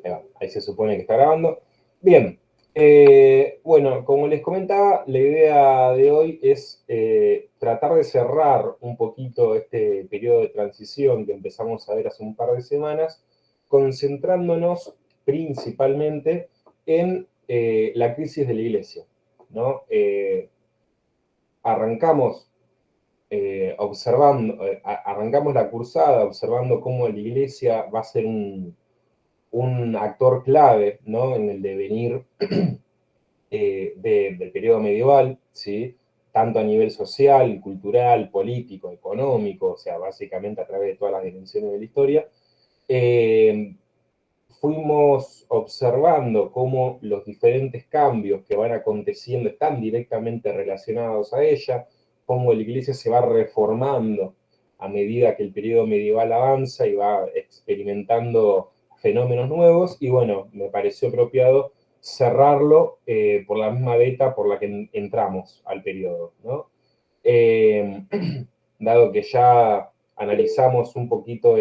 Ahí va, ahí se supone que está grabando. Bien, bueno, como les comentaba, la idea de hoy es tratar de cerrar un poquito este periodo de transición que empezamos a ver hace un par de semanas, concentrándonos principalmente en la crisis de la iglesia, ¿no? Arrancamos arrancamos la cursada observando cómo la iglesia va a ser un actor clave, ¿no? En el devenir del periodo medieval, ¿sí? Tanto a nivel social, cultural, político, económico, o sea, básicamente a través de todas las dimensiones de la historia. Eh, Fuimos observando cómo los diferentes cambios que van aconteciendo están directamente relacionados a ella, cómo la iglesia se va reformando a medida que el periodo medieval avanza y va experimentando fenómenos nuevos, y bueno, me pareció apropiado cerrarlo por la misma beta por la que entramos al periodo, ¿no? Eh, Dado que ya analizamos un poquito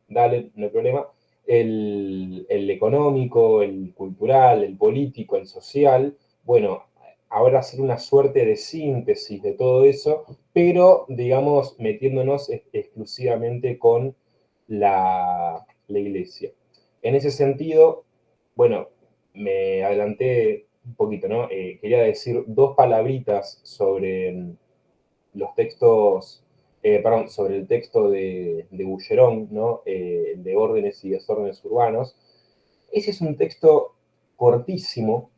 dale, no hay problema, el económico, el cultural, el político, el social, bueno, ahora hacer una suerte de síntesis de todo eso, pero, digamos, metiéndonos exclusivamente con la iglesia. En ese sentido, bueno, me adelanté un poquito, ¿no? Quería decir dos palabritas sobre los textos, perdón, sobre el texto de Boucheron, ¿no? De órdenes y desórdenes urbanos. Ese es un texto cortísimo,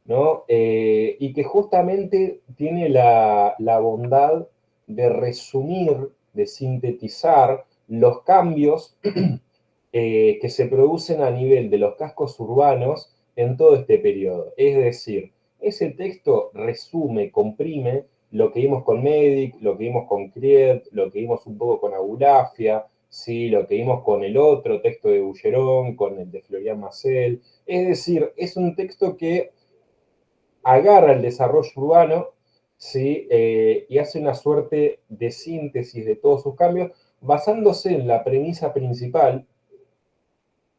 ¿no? Y que justamente tiene la bondad de resumir, de sintetizar los cambios que se producen a nivel de los cascos urbanos en todo este periodo. Es decir, ese texto resume, comprime lo que vimos con Medic, lo que vimos con Criet, lo que vimos un poco con Abulafia, ¿sí? Lo que vimos con el otro texto de Boucheron, con el de Florian Marcel. Es decir, es un texto que agarra el desarrollo urbano, ¿sí? Y hace una suerte de síntesis de todos sus cambios, basándose en la premisa principal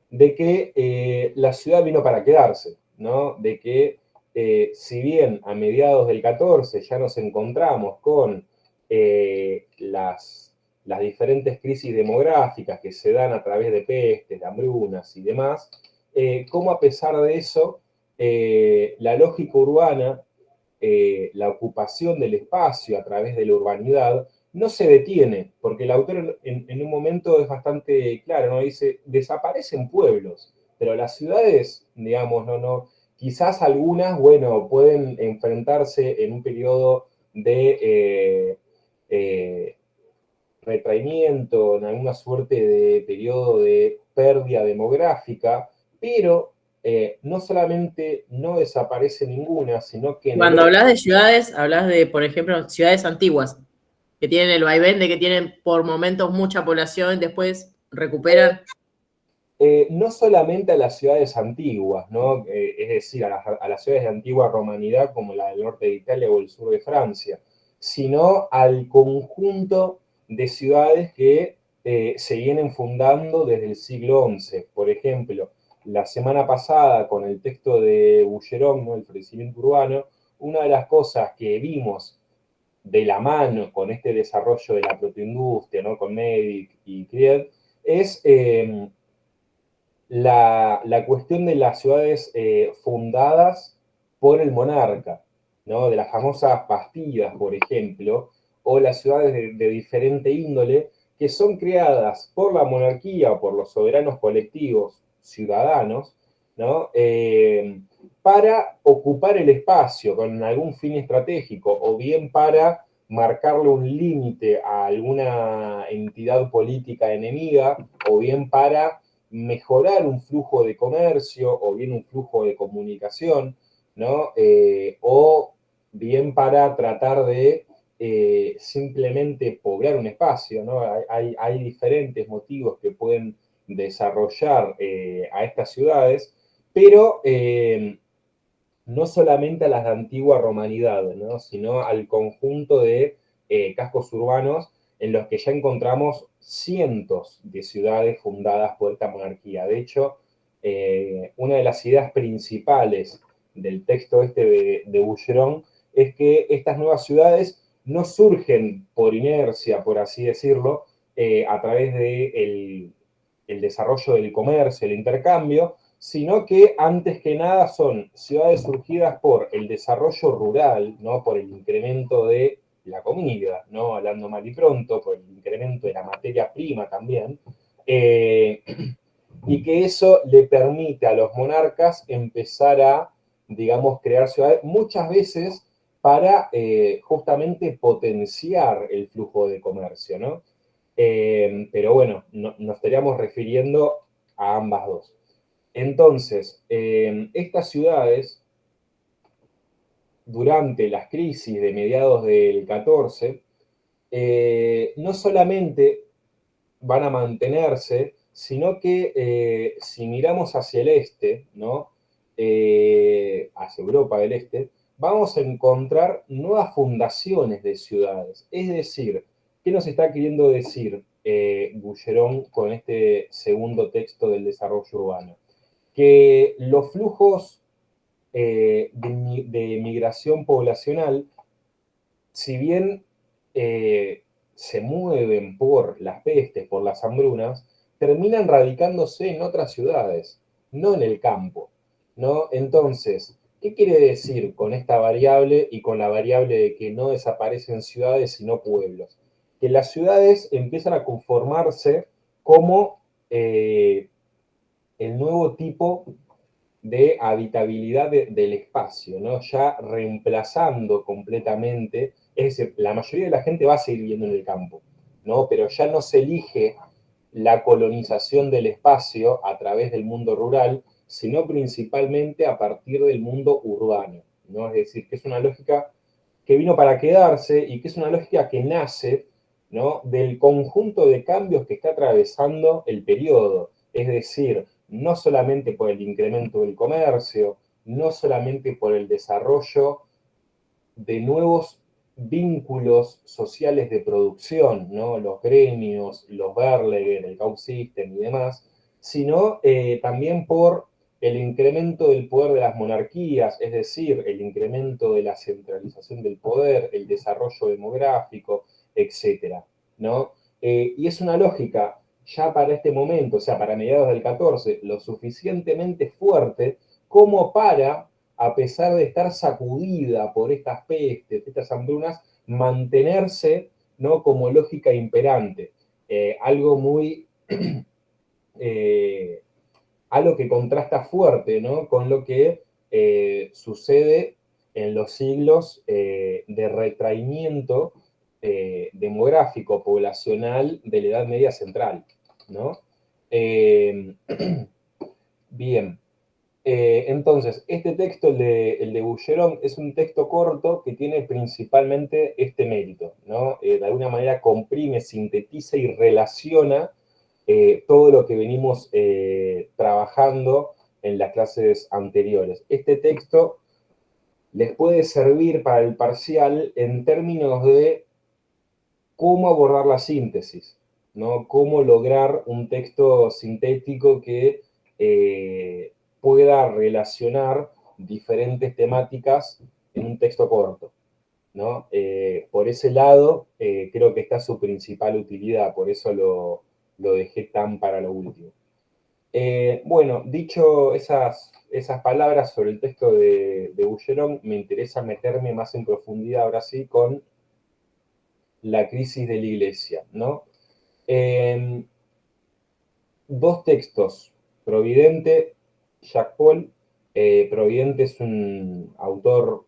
de que la ciudad vino para quedarse, ¿no? De que si bien a mediados del 14 ya nos encontramos con las diferentes crisis demográficas que se dan a través de pestes, de hambrunas y demás, cómo a pesar de eso, la lógica urbana, la ocupación del espacio a través de la urbanidad, no se detiene, porque el autor en un momento es bastante claro, ¿no? Dice, desaparecen pueblos, pero las ciudades, digamos, quizás algunas, bueno, pueden enfrentarse en un periodo de retraimiento, en alguna suerte de periodo de pérdida demográfica, pero no solamente no desaparece ninguna, sino que en el Cuando orden. hablas de ciudades, hablas de, por ejemplo, ciudades antiguas, que tienen el vaivén de que tienen por momentos mucha población, después recuperan. No solamente a las ciudades antiguas, ¿no? Es decir, a las ciudades de antigua romanidad como la del norte de Italia o el sur de Francia, sino al conjunto de ciudades que se vienen fundando desde el siglo XI. Por ejemplo, la semana pasada con el texto de Boucheron, ¿no? El florecimiento urbano, una de las cosas que vimos de la mano con este desarrollo de la protoindustria, ¿no? Con Medic y Criet, es la cuestión de las ciudades fundadas por el monarca, ¿no? De las famosas Bastidas, por ejemplo, o las ciudades de diferente índole, que son creadas por la monarquía o por los soberanos colectivos ciudadanos, ¿no? Para ocupar el espacio con algún fin estratégico, o bien para marcarle un límite a alguna entidad política enemiga, o bien para mejorar un flujo de comercio o bien un flujo de comunicación, ¿no? O bien para tratar de simplemente poblar un espacio, ¿no? Hay diferentes motivos que pueden desarrollar a estas ciudades, pero no solamente a las de antigua romanidad, ¿no? Sino al conjunto de cascos urbanos en los que ya encontramos cientos de ciudades fundadas por esta monarquía. De hecho, una de las ideas principales del texto este de Boucheron es que estas nuevas ciudades no surgen por inercia, por así decirlo, a través del el desarrollo del comercio, el intercambio, sino que antes que nada son ciudades surgidas por el desarrollo rural, ¿no? Por el incremento de la comida, ¿no? Hablando mal y pronto, por el incremento de la materia prima también, y que eso le permite a los monarcas empezar a, digamos, crear ciudades, muchas veces para justamente potenciar el flujo de comercio, ¿no? Pero bueno, nos estaríamos refiriendo a ambas dos. Entonces, estas ciudades, durante las crisis de mediados del 14, no solamente van a mantenerse, sino que si miramos hacia el este, ¿no? Hacia Europa del Este, vamos a encontrar nuevas fundaciones de ciudades. Es decir, ¿qué nos está queriendo decir Boucheron con este segundo texto del desarrollo urbano? Que los flujos de migración poblacional, si bien se mueven por las pestes, por las hambrunas, terminan radicándose en otras ciudades, no en el campo, ¿no? Entonces, ¿qué quiere decir con esta variable y con la variable de que no desaparecen ciudades sino pueblos? Que las ciudades empiezan a conformarse como el nuevo tipo de habitabilidad del espacio, ¿no? Ya reemplazando completamente, es decir, la mayoría de la gente va a seguir viviendo en el campo, ¿no? Pero ya no se elige la colonización del espacio a través del mundo rural, sino principalmente a partir del mundo urbano, ¿no? Es decir, que es una lógica que vino para quedarse y que es una lógica que nace, ¿no? Del conjunto de cambios que está atravesando el periodo. Es decir, no solamente por el incremento del comercio, no solamente por el desarrollo de nuevos vínculos sociales de producción, ¿no? Los gremios, los Berleger, el Gauss System y demás, sino también por el incremento del poder de las monarquías, es decir, el incremento de la centralización del poder, el desarrollo demográfico, etcétera, ¿no? Y es una lógica ya para este momento, o sea, para mediados del 14, lo suficientemente fuerte como para, a pesar de estar sacudida por estas pestes, estas hambrunas, mantenerse, ¿no? Como lógica imperante. Algo muy algo que contrasta fuerte, ¿no? Con lo que sucede en los siglos de retraimiento demográfico, poblacional de la Edad Media Central, ¿no? Eh, bien, entonces, este texto, el de Boucheron, es un texto corto que tiene principalmente este mérito, ¿no? De alguna manera comprime, sintetiza y relaciona todo lo que venimos trabajando en las clases anteriores. Este texto les puede servir para el parcial en términos de cómo abordar la síntesis, ¿no? Cómo lograr un texto sintético que pueda relacionar diferentes temáticas en un texto corto, ¿no? Por ese lado, creo que está su principal utilidad, por eso lo dejé tan para lo último. Bueno, dicho esas palabras sobre el texto de Boucheron, me interesa meterme más en profundidad ahora sí con la crisis de la iglesia, ¿no? Dos textos, Providente, Jacques Paul. Providente es un autor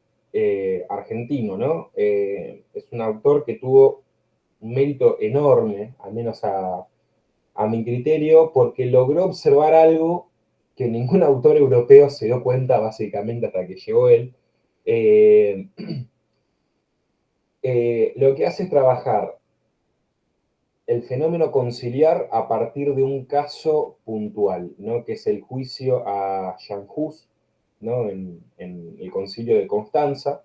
argentino, ¿no? Es un autor que tuvo un mérito enorme, al menos a mi criterio, porque logró observar algo que ningún autor europeo se dio cuenta básicamente hasta que llegó él. Eh, lo que hace es trabajar el fenómeno conciliar a partir de un caso puntual, ¿no? Que es el juicio a Jean Hus, ¿no? En el concilio de Constanza.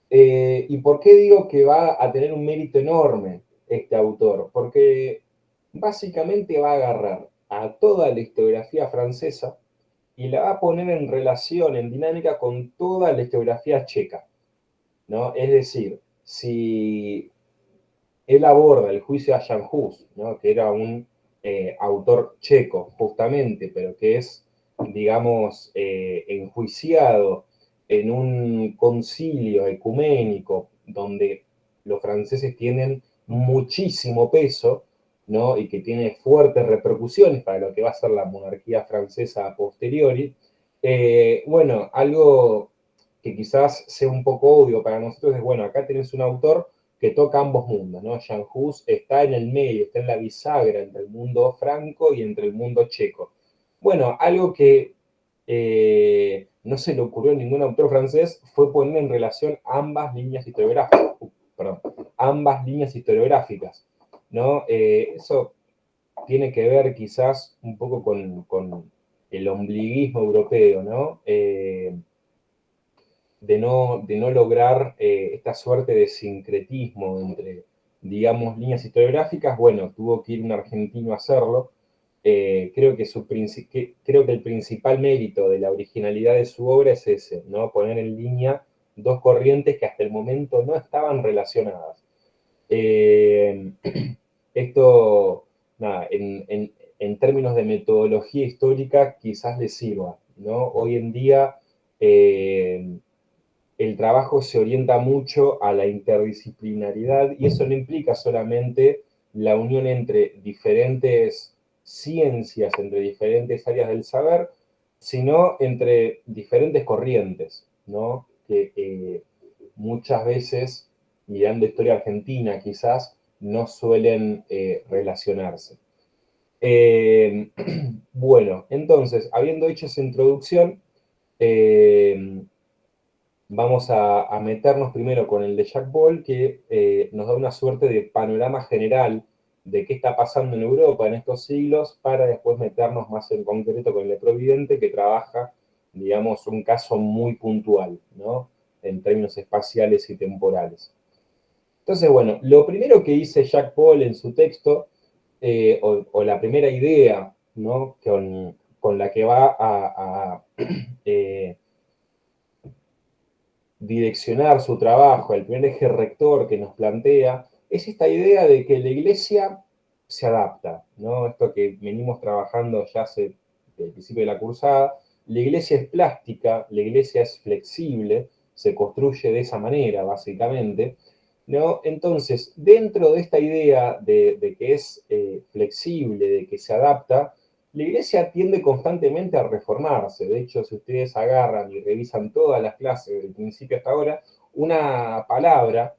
¿Y por qué digo que va a tener un mérito enorme? este autor? Porque básicamente va a agarrar a toda la historiografía francesa y la va a poner en relación, en dinámica con toda la historiografía checa, ¿no? Es decir, si él aborda el juicio a Jan Hus, ¿no? Que era un autor checo, justamente, pero que es, digamos, enjuiciado en un concilio ecuménico donde los franceses tienen muchísimo peso, ¿no? Y que tiene fuertes repercusiones para lo que va a ser la monarquía francesa a posteriori. Bueno, algo que quizás sea un poco obvio para nosotros es, bueno, acá tenés un autor que toca ambos mundos, ¿no? Jan Hus está en el medio, está en la bisagra entre el mundo franco y entre el mundo checo. Bueno, algo que no se le ocurrió a ningún autor francés fue poner en relación ambas líneas historiográficas, perdón, ambas líneas historiográficas, ¿no? Eso tiene que ver quizás un poco con el ombliguismo europeo, ¿no? De no lograr esta suerte de sincretismo entre, digamos, líneas historiográficas. Bueno, tuvo que ir un argentino a hacerlo. Creo que el principal mérito de la originalidad de su obra es ese, ¿no? Poner en línea dos corrientes que hasta el momento no estaban relacionadas. Eh, Esto, nada, en términos de metodología histórica quizás le sirva, ¿no? Hoy en día el trabajo se orienta mucho a la interdisciplinaridad y eso no implica solamente la unión entre diferentes ciencias, entre diferentes áreas del saber, sino entre diferentes corrientes, ¿no? Que muchas veces, mirando historia argentina quizás, no suelen relacionarse. Eh, bueno, entonces, habiendo hecho esa introducción, eh, vamos a meternos primero con el de Jack Ball, que nos da una suerte de panorama general de qué está pasando en Europa en estos siglos, para después meternos más en concreto con el de Providente, que trabaja, digamos, un caso muy puntual, ¿no? En términos espaciales y temporales. Entonces, bueno, lo primero que dice Jack Paul en su texto, o la primera idea, ¿no? Con la que va a direccionar su trabajo, el primer eje rector que nos plantea, es esta idea de que la iglesia se adapta, ¿no? Esto que venimos trabajando ya desde el principio de la cursada, la iglesia es plástica, la iglesia es flexible, se construye de esa manera, básicamente, ¿no? Entonces, dentro de esta idea de que es flexible, de que se adapta, la iglesia tiende constantemente a reformarse. De hecho, si ustedes agarran y revisan todas las clases del principio hasta ahora, una palabra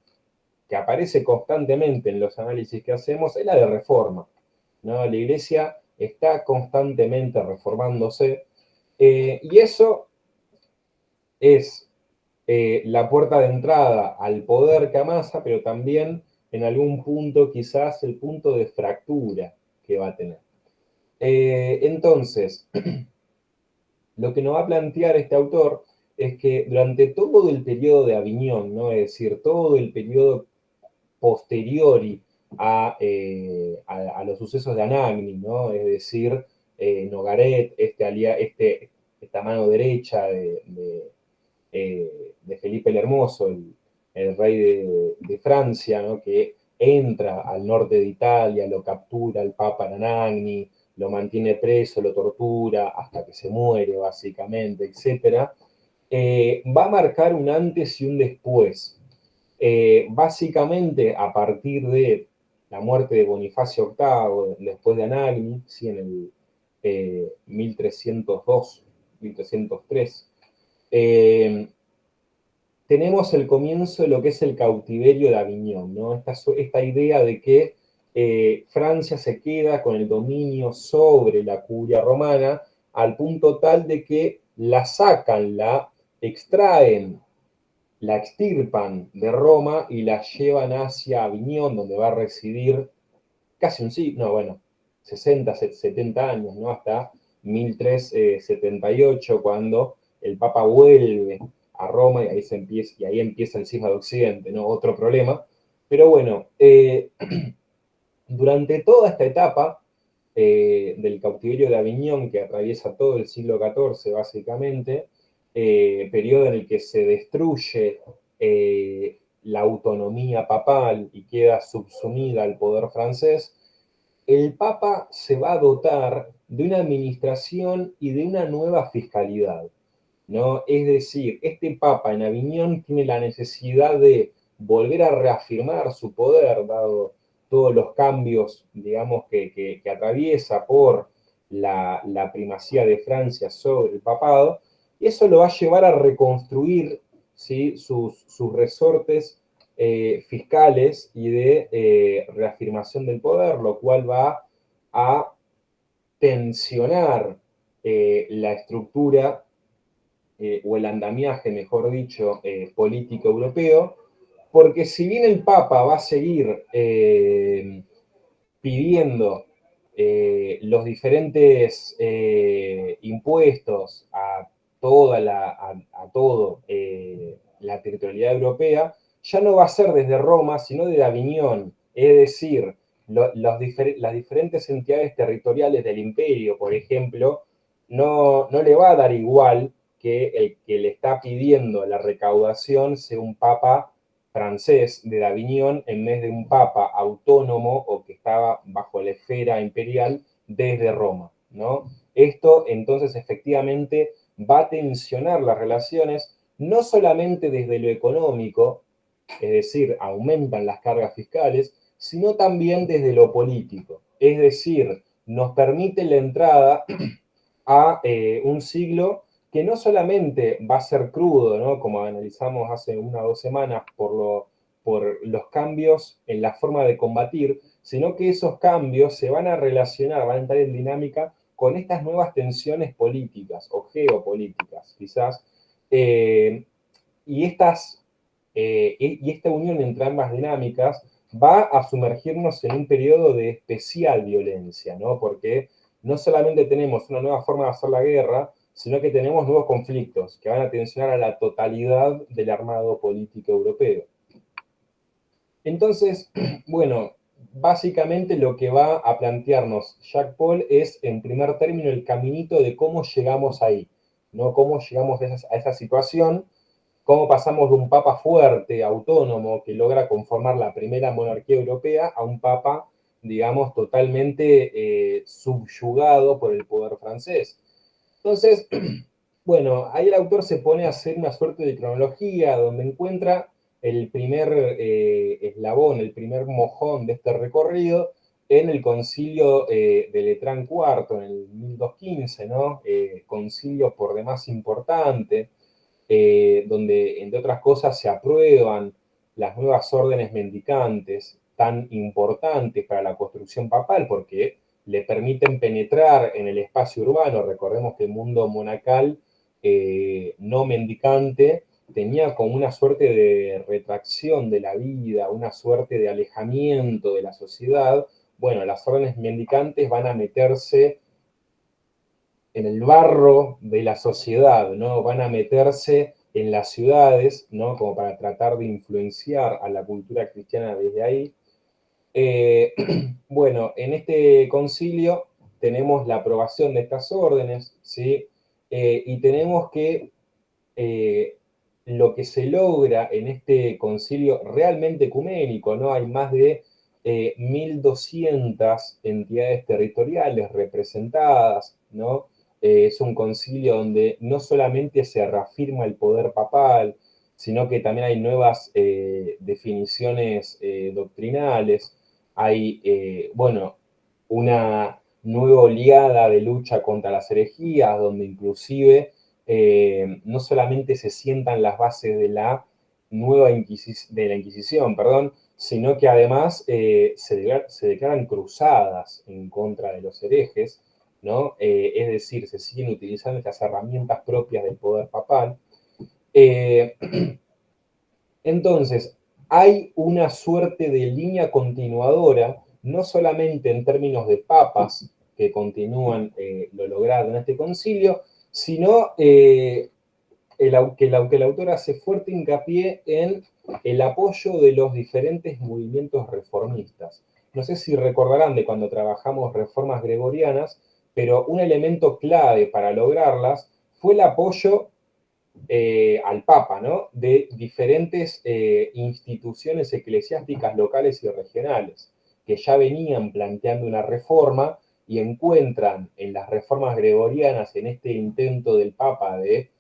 que aparece constantemente en los análisis que hacemos es la de reforma, ¿no? La iglesia está constantemente reformándose y eso es la puerta de entrada al poder que amasa, pero también en algún punto quizás el punto de fractura que va a tener. Entonces, lo que nos va a plantear este autor es que durante todo el periodo de Aviñón, ¿no? Es decir, todo el periodo posteriori a los sucesos de Anagni, ¿no? Es decir, Nogaret, esta mano derecha de Felipe el Hermoso, el rey de Francia, ¿no? Que entra al norte de Italia, lo captura el Papa Anagni, lo mantiene preso, lo tortura hasta que se muere, básicamente, etc., va a marcar un antes y un después. Básicamente, a partir de la muerte de Bonifacio VIII, después de Anagni, sí, en el 1302, 1303, tenemos el comienzo de lo que es el cautiverio de Aviñón, ¿no? Esta idea de que Francia se queda con el dominio sobre la curia romana al punto tal de que la sacan, la extraen, la extirpan de Roma y la llevan hacia Aviñón, donde va a residir casi un siglo, no, bueno, 60, 70 años, ¿no? Hasta 1378, cuando el Papa vuelve a Roma y ahí empieza el cisma de Occidente, ¿no? Otro problema. Pero bueno, durante toda esta etapa del cautiverio de Aviñón, que atraviesa todo el siglo XIV básicamente, periodo en el que se destruye la autonomía papal y queda subsumida al poder francés, el Papa se va a dotar de una administración y de una nueva fiscalidad, ¿no? Es decir, este Papa en Aviñón tiene la necesidad de volver a reafirmar su poder, dado todos los cambios, digamos, que atraviesa por la primacía de Francia sobre el papado, y eso lo va a llevar a reconstruir, ¿sí?, sus resortes fiscales y de reafirmación del poder, lo cual va a tensionar la estructura o el andamiaje, mejor dicho, político europeo, porque si bien el Papa va a seguir pidiendo los diferentes impuestos a toda a todo la territorialidad europea, ya no va a ser desde Roma, sino desde Aviñón. Es decir, las diferentes entidades territoriales del imperio, por ejemplo, no le va a dar igual que el que le está pidiendo la recaudación sea un papa francés de Avignon en vez de un papa autónomo o que estaba bajo la esfera imperial desde Roma, ¿no? Esto entonces efectivamente va a tensionar las relaciones no solamente desde lo económico, es decir, aumentan las cargas fiscales, sino también desde lo político, es decir, nos permite la entrada a un siglo que no solamente va a ser crudo, ¿no?, como analizamos hace una o dos semanas, por los cambios en la forma de combatir, sino que esos cambios se van a relacionar, van a entrar en dinámica con estas nuevas tensiones políticas o geopolíticas, quizás, eh, y, y esta unión entre ambas dinámicas va a sumergirnos en un periodo de especial violencia, ¿no? Porque no solamente tenemos una nueva forma de hacer la guerra, sino que tenemos nuevos conflictos que van a tensionar a la totalidad del armado político europeo. Entonces, bueno, básicamente lo que va a plantearnos Jacques Paul es, en primer término, el caminito de cómo llegamos ahí, ¿no? Cómo llegamos a esa situación, cómo pasamos de un papa fuerte, autónomo, que logra conformar la primera monarquía europea, a un papa, digamos, totalmente subyugado por el poder francés. Entonces, bueno, ahí el autor se pone a hacer una suerte de cronología donde encuentra el primer eslabón, el primer mojón de este recorrido en el concilio de Letrán IV, en el 1215, ¿no? Concilio por demás importante, donde, entre otras cosas, se aprueban las nuevas órdenes mendicantes, tan importantes para la construcción papal, porque le permiten penetrar en el espacio urbano. Recordemos que el mundo monacal no mendicante tenía como una suerte de retracción de la vida, una suerte de alejamiento de la sociedad. Bueno, las órdenes mendicantes van a meterse en el barro de la sociedad, ¿no? Van a meterse en las ciudades, ¿no?, como para tratar de influenciar a la cultura cristiana desde ahí. Eh, bueno, en este concilio tenemos la aprobación de estas órdenes, ¿sí? Y tenemos que lo que se logra en este concilio realmente ecuménico, ¿no? Hay más de 1.200 entidades territoriales representadas, ¿no? Es un concilio donde no solamente se reafirma el poder papal, sino que también hay nuevas definiciones doctrinales, hay, bueno, una nueva oleada de lucha contra las herejías, donde inclusive no solamente se sientan las bases de la nueva Inquisición, perdón, sino que además se declaran cruzadas en contra de los herejes, ¿no? Es decir, se siguen utilizando estas herramientas propias del poder papal. Eh, entonces, hay una suerte de línea continuadora, no solamente en términos de papas que continúan lo logrado en este concilio, sino que el autor hace fuerte hincapié en el apoyo de los diferentes movimientos reformistas. No sé si recordarán de cuando trabajamos reformas gregorianas, pero un elemento clave para lograrlas fue el apoyo al Papa, ¿no? De diferentes instituciones eclesiásticas locales y regionales, que ya venían planteando una reforma y encuentran en las reformas gregorianas, en este intento del Papa de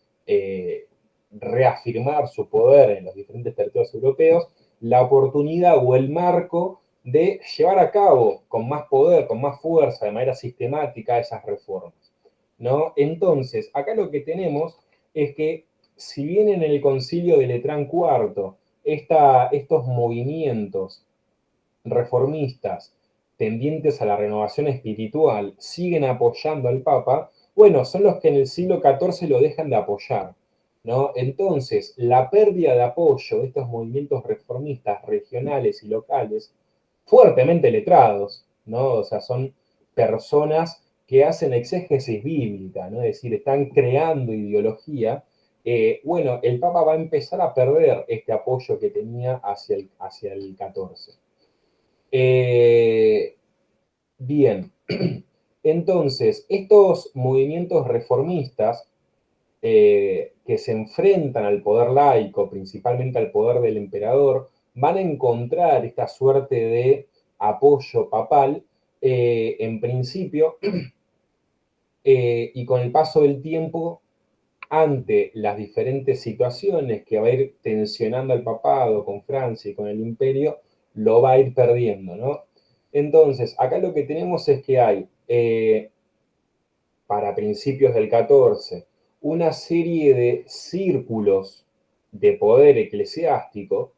reafirmar su poder en los diferentes territorios europeos, la oportunidad o el marco de llevar a cabo con más poder, con más fuerza, de manera sistemática, esas reformas, ¿no? Entonces, acá lo que tenemos es que, si bien en el concilio de Letrán IV, estos movimientos reformistas tendientes a la renovación espiritual siguen apoyando al Papa, bueno, son los que en el siglo XIV lo dejan de apoyar, ¿no? Entonces, la pérdida de apoyo de estos movimientos reformistas regionales y locales, fuertemente letrados, ¿no? O sea, son personas que hacen exégesis bíblica, ¿no? Es decir, están creando ideología. Bueno, el Papa va a empezar a perder este apoyo que tenía hacia el XIV. Bien, entonces, estos movimientos reformistas que se enfrentan al poder laico, principalmente al poder del emperador, van a encontrar esta suerte de apoyo papal, en principio, y con el paso del tiempo, ante las diferentes situaciones que va a ir tensionando al papado con Francia y con el imperio, lo va a ir perdiendo, ¿no? Entonces, acá lo que tenemos es que hay, para principios del XIV, una serie de círculos de poder eclesiástico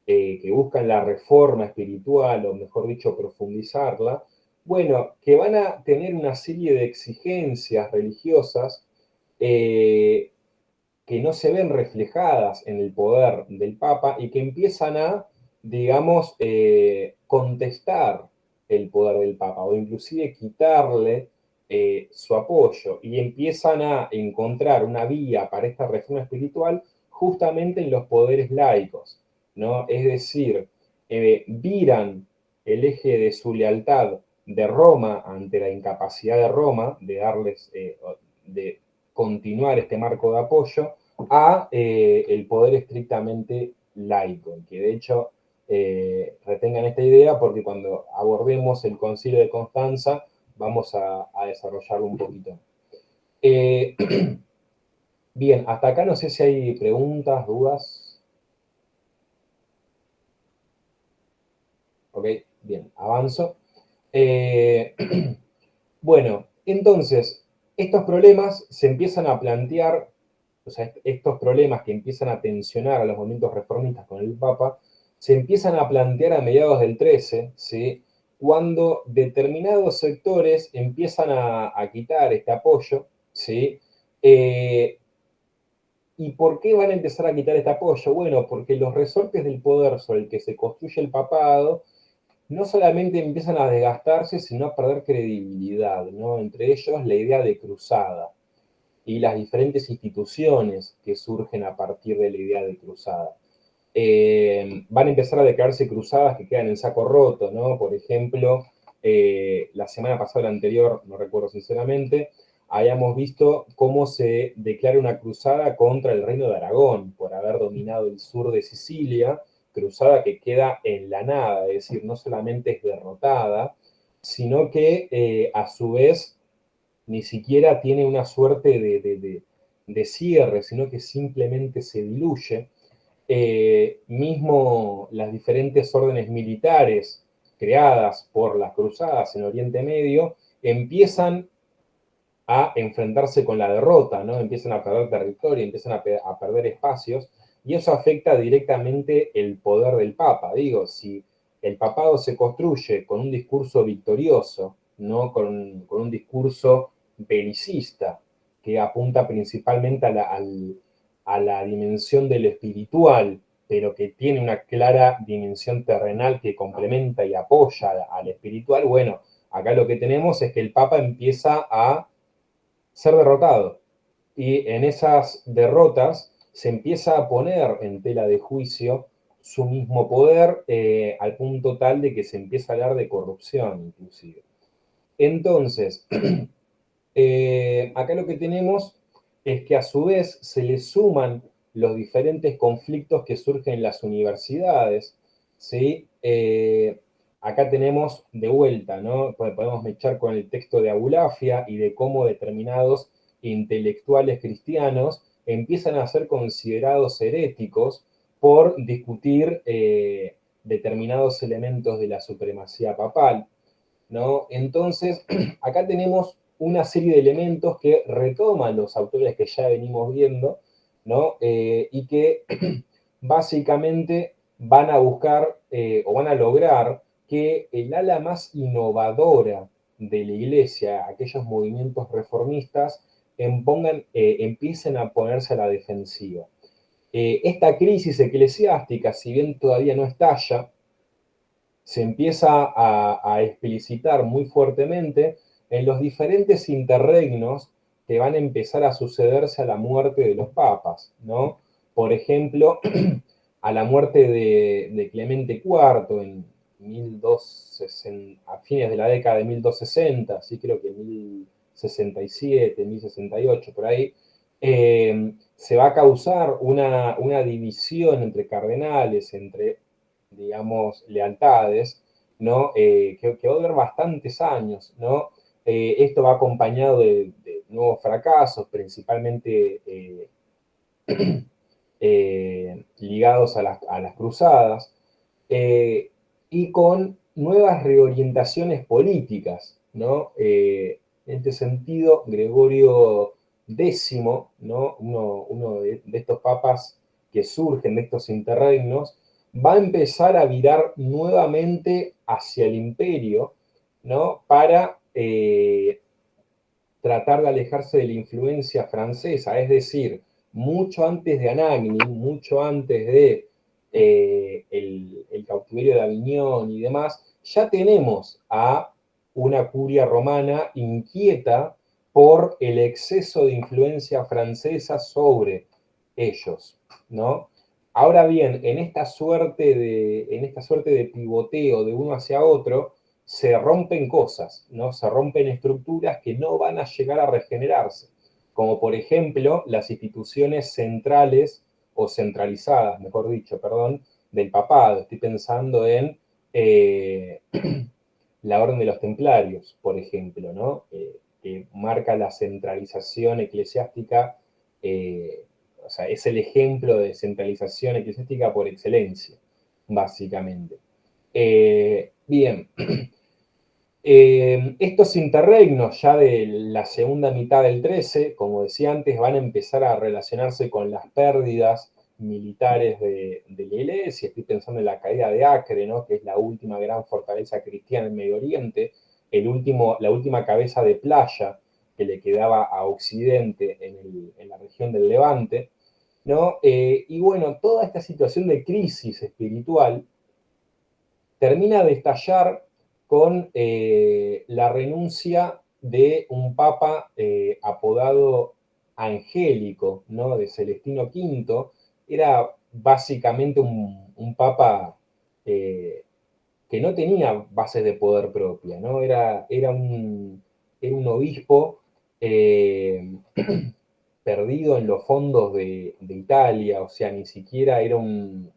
que buscan la reforma espiritual, o mejor dicho, profundizarla, bueno, que van a tener una serie de exigencias religiosas que no se ven reflejadas en el poder del Papa y que empiezan a, digamos, contestar el poder del Papa o inclusive quitarle su apoyo, y empiezan a encontrar una vía para esta reforma espiritual justamente en los poderes laicos, ¿no? Es decir, viran el eje de su lealtad de Roma ante la incapacidad de Roma de darles, de continuar este marco de apoyo, a el poder estrictamente laico, que de hecho retengan esta idea porque cuando abordemos el Concilio de Constanza vamos a desarrollarlo un poquito. Bien, hasta acá no sé si hay preguntas, dudas. Ok, bien, avanzo. Bueno, entonces, estos problemas se empiezan a plantear, o sea, estos problemas que empiezan a tensionar a los movimientos reformistas con el Papa, se empiezan a plantear a mediados del 13, ¿sí? Cuando determinados sectores empiezan a quitar este apoyo, ¿sí? ¿Y por qué van a empezar a quitar este apoyo? Bueno, porque los resortes del poder sobre el que se construye el papado no solamente empiezan a desgastarse, sino a perder credibilidad, ¿no? Entre ellos la idea de cruzada y las diferentes instituciones que surgen a partir de la idea de cruzada. Van a empezar a declararse cruzadas que quedan en saco roto, ¿no? Por ejemplo, la semana pasada, la anterior, no recuerdo sinceramente, habíamos visto cómo se declara una cruzada contra el reino de Aragón por haber dominado el sur de Sicilia, cruzada que queda en la nada, es decir, no solamente es derrotada, sino que a su vez ni siquiera tiene una suerte de cierre, sino que simplemente se diluye. Mismo las diferentes órdenes militares creadas por las cruzadas en Oriente Medio empiezan a enfrentarse con la derrota, ¿no? Empiezan a perder territorio, empiezan a perder espacios, y eso afecta directamente el poder del Papa. Digo, si el papado se construye con un discurso victorioso, no con un discurso belicista, que apunta principalmente a la dimensión de lo espiritual, pero que tiene una clara dimensión terrenal que complementa y apoya al espiritual, bueno, acá lo que tenemos es que el Papa empieza a ser derrotado. Y en esas derrotas se empieza a poner en tela de juicio su mismo poder al punto tal de que se empieza a hablar de corrupción, inclusive. Entonces, acá lo que tenemos es que a su vez se le suman los diferentes conflictos que surgen en las universidades, ¿sí? Acá tenemos de vuelta, ¿no? Podemos mechar con el texto de Abulafia y de cómo determinados intelectuales cristianos empiezan a ser considerados heréticos por discutir determinados elementos de la supremacía papal, ¿no? Entonces, acá tenemos una serie de elementos que retoman los autores que ya venimos viendo, ¿no? Y que básicamente van a buscar o van a lograr que el ala más innovadora de la iglesia, aquellos movimientos reformistas, empiecen a ponerse a la defensiva. Esta crisis eclesiástica, si bien todavía no estalla, se empieza a explicitar muy fuertemente en los diferentes interregnos que van a empezar a sucederse a la muerte de los papas, ¿no? Por ejemplo, a la muerte de Clemente IV en 1260, a fines de la década de 1260, sí creo que 1067, 1068, por ahí, se va a causar una división entre cardenales, entre digamos, lealtades, ¿no? Que va a durar bastantes años, ¿no? Esto va acompañado de nuevos fracasos, principalmente ligados a las cruzadas, y con nuevas reorientaciones políticas, ¿no? En este sentido, Gregorio X, ¿no? Uno de estos papas que surgen de estos interregnos, va a empezar a virar nuevamente hacia el imperio, ¿no? Para tratar de alejarse de la influencia francesa, es decir, mucho antes de Anagni, mucho antes de el cautiverio de Aviñón y demás, ya tenemos a una curia romana inquieta por el exceso de influencia francesa sobre ellos, ¿no? Ahora bien, en esta suerte de pivoteo de uno hacia otro, se rompen cosas, ¿no? Se rompen estructuras que no van a llegar a regenerarse, como por ejemplo las instituciones centrales o centralizadas, mejor dicho, perdón, del papado. Estoy pensando en la Orden de los Templarios, por ejemplo, ¿no? Que marca la centralización eclesiástica, o sea, es el ejemplo de centralización eclesiástica por excelencia, básicamente. Bien, estos interregnos ya de la segunda mitad del 13, como decía antes, van a empezar a relacionarse con las pérdidas militares de la iglesia. Estoy pensando en la caída de Acre, ¿no? Que es la última gran fortaleza cristiana en Medio Oriente, la última cabeza de playa que le quedaba a Occidente en la región del Levante, ¿no? Y bueno, toda esta situación de crisis espiritual termina de estallar con la renuncia de un papa apodado Angélico, ¿no? De Celestino V. Era básicamente un papa que no tenía bases de poder propia, ¿no? Era un obispo eh, perdido en los fondos de Italia, o sea, ni siquiera era un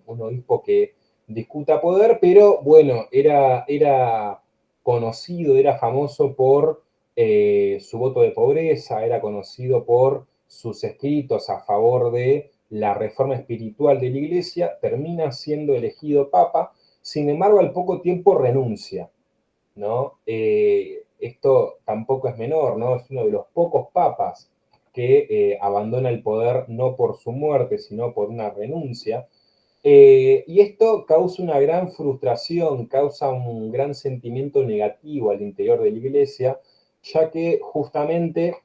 obispo que discuta poder, pero bueno, era conocido, era famoso por su voto de pobreza, era conocido por sus escritos a favor de la reforma espiritual de la iglesia, termina siendo elegido papa, sin embargo al poco tiempo renuncia, ¿no? Esto tampoco es menor, ¿no? Es uno de los pocos papas que abandona el poder no por su muerte, sino por una renuncia. Y esto causa una gran frustración, causa un gran sentimiento negativo al interior de la iglesia, ya que justamente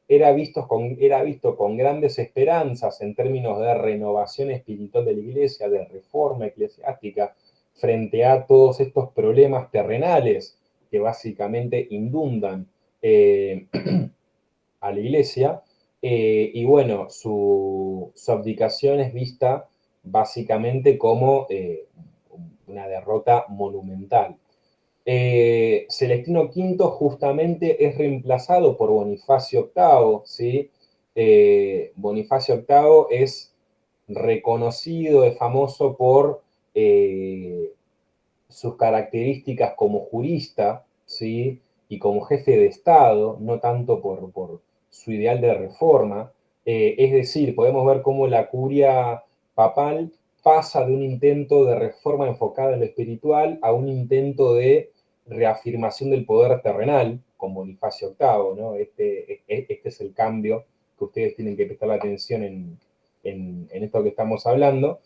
era visto con grandes esperanzas en términos de renovación espiritual de la iglesia, de reforma eclesiástica, frente a todos estos problemas terrenales que básicamente inundan a la iglesia. Y bueno, su abdicación es vista básicamente como una derrota monumental. Celestino V justamente es reemplazado por Bonifacio VIII, ¿sí? Bonifacio VIII es reconocido, es famoso por sus características como jurista, ¿sí? Y como jefe de Estado, no tanto por su ideal de reforma. Es decir, podemos ver cómo la curia papal pasa de un intento de reforma enfocada en lo espiritual a un intento de reafirmación del poder terrenal, con Bonifacio VIII, ¿no? Este es el cambio que ustedes tienen que prestar atención en esto que estamos hablando.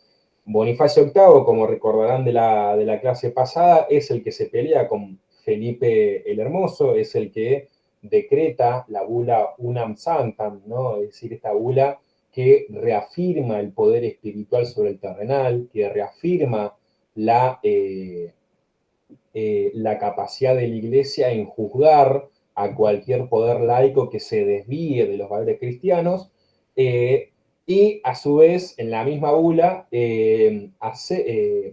Bonifacio VIII, como recordarán de la clase pasada, es el que se pelea con Felipe el Hermoso, es el que decreta la bula Unam Sanctam, ¿no? Es decir, esta bula que reafirma el poder espiritual sobre el terrenal, que reafirma la capacidad de la Iglesia en juzgar a cualquier poder laico que se desvíe de los valores cristianos, y a su vez, en la misma bula,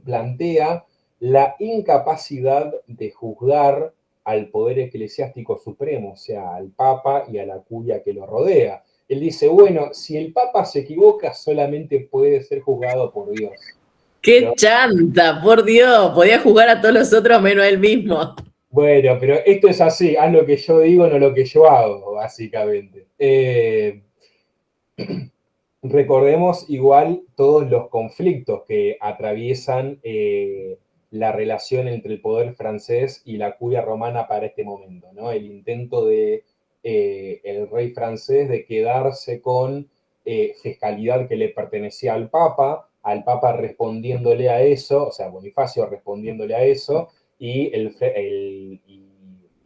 plantea la incapacidad de juzgar al poder eclesiástico supremo, o sea, al Papa y a la curia que lo rodea. Él dice, bueno, si el Papa se equivoca, solamente puede ser juzgado por Dios. ¡Qué ¿No? chanta! Por Dios, podía jugar a todos los otros menos a él mismo. Bueno, pero esto es así, haz lo que yo digo, no lo que yo hago, básicamente. Recordemos igual todos los conflictos que atraviesan la relación entre el poder francés y la curia romana para este momento, ¿no? El intento de el rey francés de quedarse con fiscalidad que le pertenecía al Papa respondiéndole a eso, o sea, Bonifacio respondiéndole a eso, y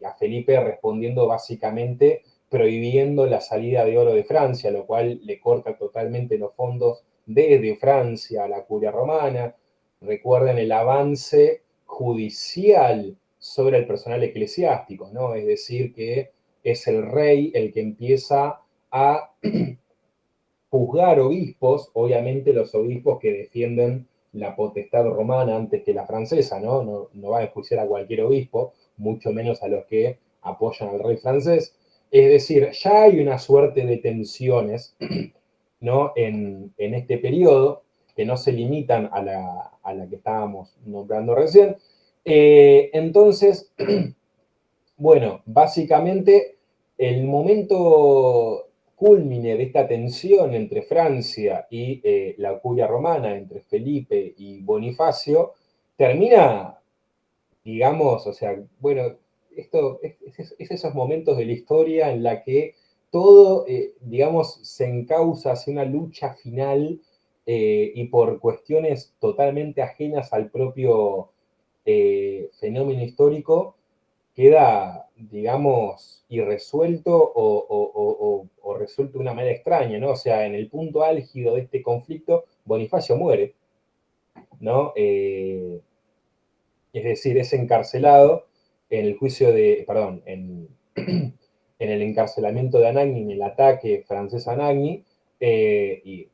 a Felipe respondiendo básicamente prohibiendo la salida de oro de Francia, lo cual le corta totalmente los fondos desde Francia a la curia romana. Recuerden el avance judicial sobre el personal eclesiástico, ¿no? Es decir, que es el rey el que empieza a juzgar obispos, obviamente los obispos que defienden la potestad romana antes que la francesa, ¿no? No va a enjuiciar a cualquier obispo, mucho menos a los que apoyan al rey francés. Es decir, ya hay una suerte de tensiones, ¿no? En este periodo, que no se limitan a la que estábamos nombrando recién. Entonces, bueno, básicamente el momento culmine de esta tensión entre Francia y la curia romana, entre Felipe y Bonifacio, termina, digamos, o sea, bueno, esto es esos momentos de la historia en la que todo, digamos, se encausa hacia una lucha final y por cuestiones totalmente ajenas al propio fenómeno histórico, queda, digamos, irresuelto o resuelto de una manera extraña, ¿no? O sea, en el punto álgido de este conflicto, Bonifacio muere, ¿no? Es decir, es encarcelado en el juicio de, perdón, en el encarcelamiento de Anagni, en el ataque francés a Anagni, y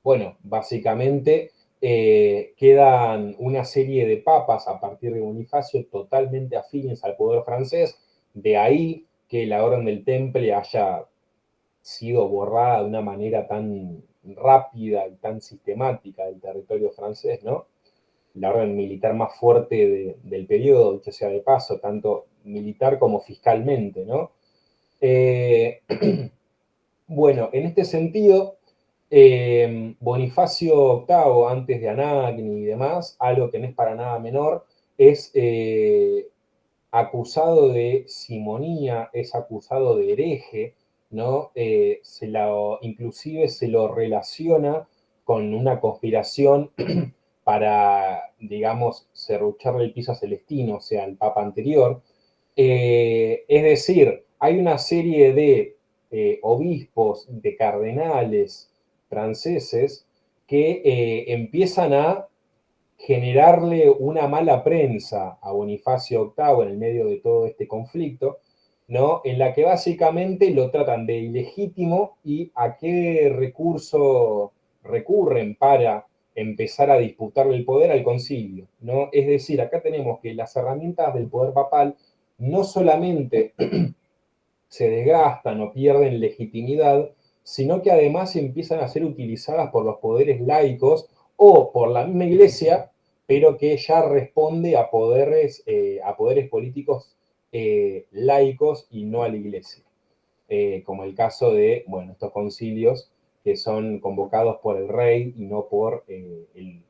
bueno, básicamente quedan una serie de papas a partir de Bonifacio totalmente afines al poder francés, de ahí que la Orden del Temple haya sido borrada de una manera tan rápida y tan sistemática del territorio francés, ¿no? La orden militar más fuerte del periodo, dicho sea de paso, tanto militar como fiscalmente, ¿no? Eh, bueno, en este sentido, Bonifacio VIII, antes de Anagni y demás, algo que no es para nada menor, es acusado de simonía, es acusado de hereje, ¿no? Inclusive se lo relaciona con una conspiración para, digamos, serrucharle el piso a Celestino, o sea, al papa anterior. Es decir, hay una serie de obispos, de cardenales franceses que empiezan a generarle una mala prensa a Bonifacio VIII en el medio de todo este conflicto, ¿no? En la que básicamente lo tratan de ilegítimo y a qué recurso recurren para empezar a disputarle el poder al concilio, ¿no? Es decir, acá tenemos que las herramientas del poder papal no solamente se desgastan o pierden legitimidad, sino que además empiezan a ser utilizadas por los poderes laicos o por la misma iglesia, pero que ya responde a poderes políticos laicos y no a la iglesia. Como el caso de, bueno, estos concilios que son convocados por el rey y no por el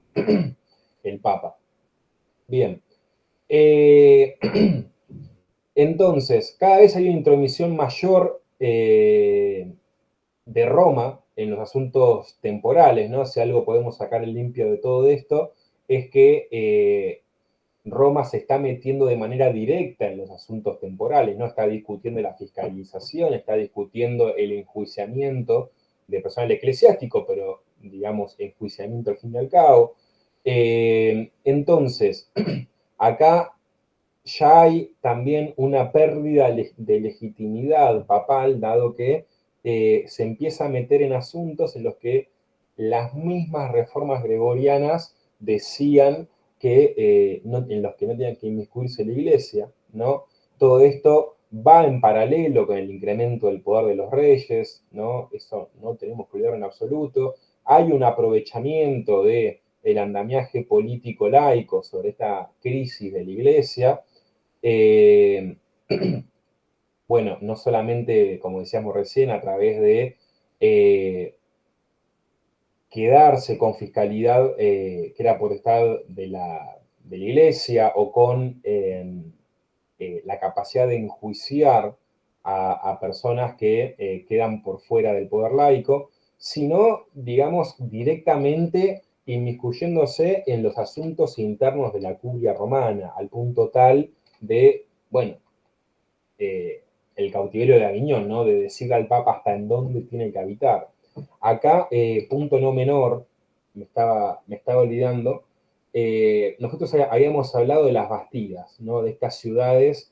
papa. Bien. Entonces, cada vez hay una intromisión mayor de Roma en los asuntos temporales, ¿no? Si algo podemos sacar en limpio de todo esto, es que Roma se está metiendo de manera directa en los asuntos temporales, ¿no? Está discutiendo la fiscalización, está discutiendo el enjuiciamiento de personal eclesiástico, pero, digamos, enjuiciamiento al fin y al cabo. Entonces, acá ya hay también una pérdida de legitimidad papal, dado que se empieza a meter en asuntos en los que las mismas reformas gregorianas decían que en los que no tenían que inmiscuirse la iglesia, ¿no? Todo esto va en paralelo con el incremento del poder de los reyes, ¿no? Eso no tenemos que olvidar en absoluto. Hay un aprovechamiento del andamiaje político laico sobre esta crisis de la iglesia. Eh, bueno, no solamente, como decíamos recién, a través de quedarse con fiscalidad que era potestad de la iglesia o con la capacidad de enjuiciar a personas que quedan por fuera del poder laico, sino, digamos, directamente inmiscuyéndose en los asuntos internos de la curia romana, al punto tal de, bueno, el cautiverio de Aviñón, ¿no? De decirle al Papa hasta en dónde tiene que habitar. Acá, punto no menor, me estaba olvidando, nosotros habíamos hablado de las Bastidas, ¿no? De estas ciudades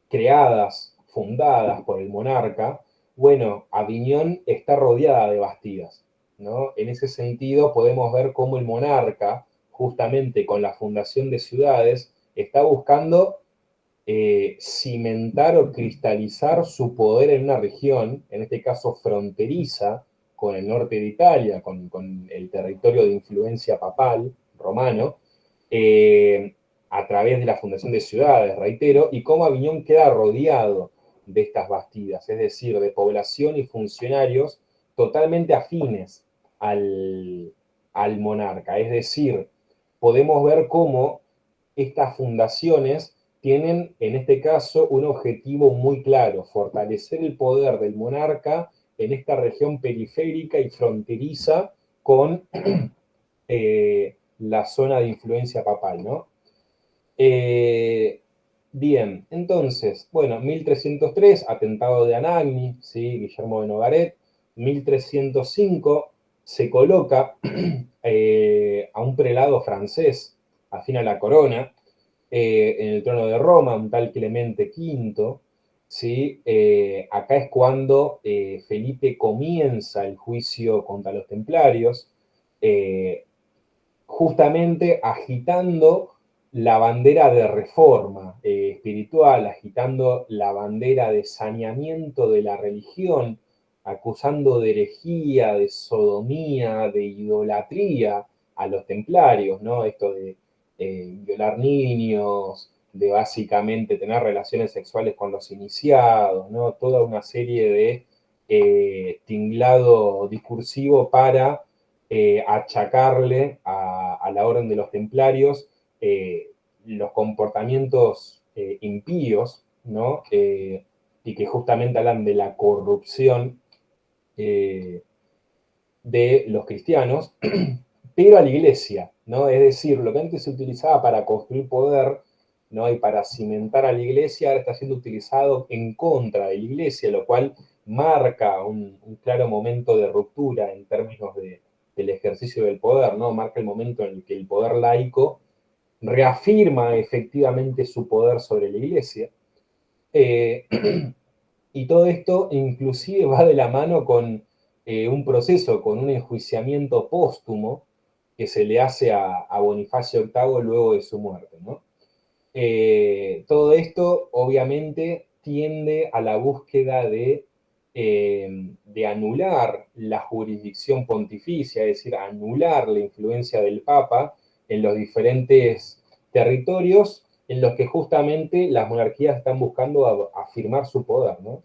creadas, fundadas por el monarca. Bueno, Aviñón está rodeada de Bastidas, ¿no? En ese sentido podemos ver cómo el monarca, justamente con la fundación de ciudades, está buscando cimentar o cristalizar su poder en una región, en este caso fronteriza, con el norte de Italia, con el territorio de influencia papal romano, a través de la fundación de ciudades, reitero, y cómo Aviñón queda rodeado de estas bastidas, es decir, de población y funcionarios totalmente afines al monarca. Es decir, podemos ver cómo estas fundaciones tienen, en este caso, un objetivo muy claro: fortalecer el poder del monarca en esta región periférica y fronteriza con la zona de influencia papal, ¿no? Bien, entonces, bueno, 1303, atentado de Anagni, ¿sí? Guillermo de Nogaret. 1305 se coloca a un prelado francés afín a la corona en el trono de Roma, un tal Clemente V, ¿sí? Acá es cuando Felipe comienza el juicio contra los templarios, justamente agitando la bandera de reforma espiritual, agitando la bandera de saneamiento de la religión, acusando de herejía, de sodomía, de idolatría a los templarios, ¿no? Esto de violar niños, de básicamente tener relaciones sexuales con los iniciados, ¿no? Toda una serie de tinglado discursivo para achacarle a la orden de los templarios los comportamientos impíos, ¿no? Y que justamente hablan de la corrupción de los cristianos, pero a la iglesia, ¿no? Es decir, lo que antes se utilizaba para construir poder, ¿no? Y para cimentar a la iglesia, ahora está siendo utilizado en contra de la iglesia, lo cual marca un claro momento de ruptura en términos del ejercicio del poder, ¿no? Marca el momento en el que el poder laico reafirma efectivamente su poder sobre la iglesia. Y todo esto inclusive va de la mano con un proceso con un enjuiciamiento póstumo que se le hace a Bonifacio VIII luego de su muerte, ¿no? Todo esto obviamente tiende a la búsqueda de anular la jurisdicción pontificia, es decir, anular la influencia del Papa en los diferentes territorios en los que justamente las monarquías están buscando afirmar su poder, ¿no?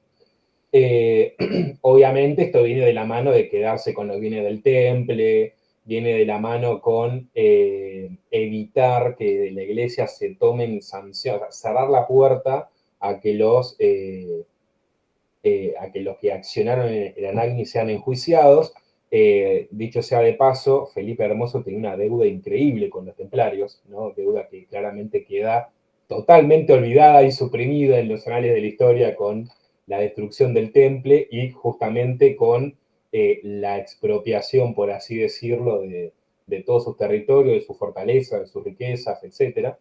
Eh, obviamente esto viene de la mano de quedarse con los bienes del temple, viene de la mano con evitar que de la iglesia se tomen sanciones, cerrar la puerta a que los que accionaron el Anagni sean enjuiciados. Dicho sea de paso, Felipe Hermoso tenía una deuda increíble con los templarios, ¿no? Deuda que claramente queda totalmente olvidada y suprimida en los anales de la historia con la destrucción del temple y justamente con la expropiación, por así decirlo, de todos sus territorios, de sus fortalezas, de sus riquezas, etc.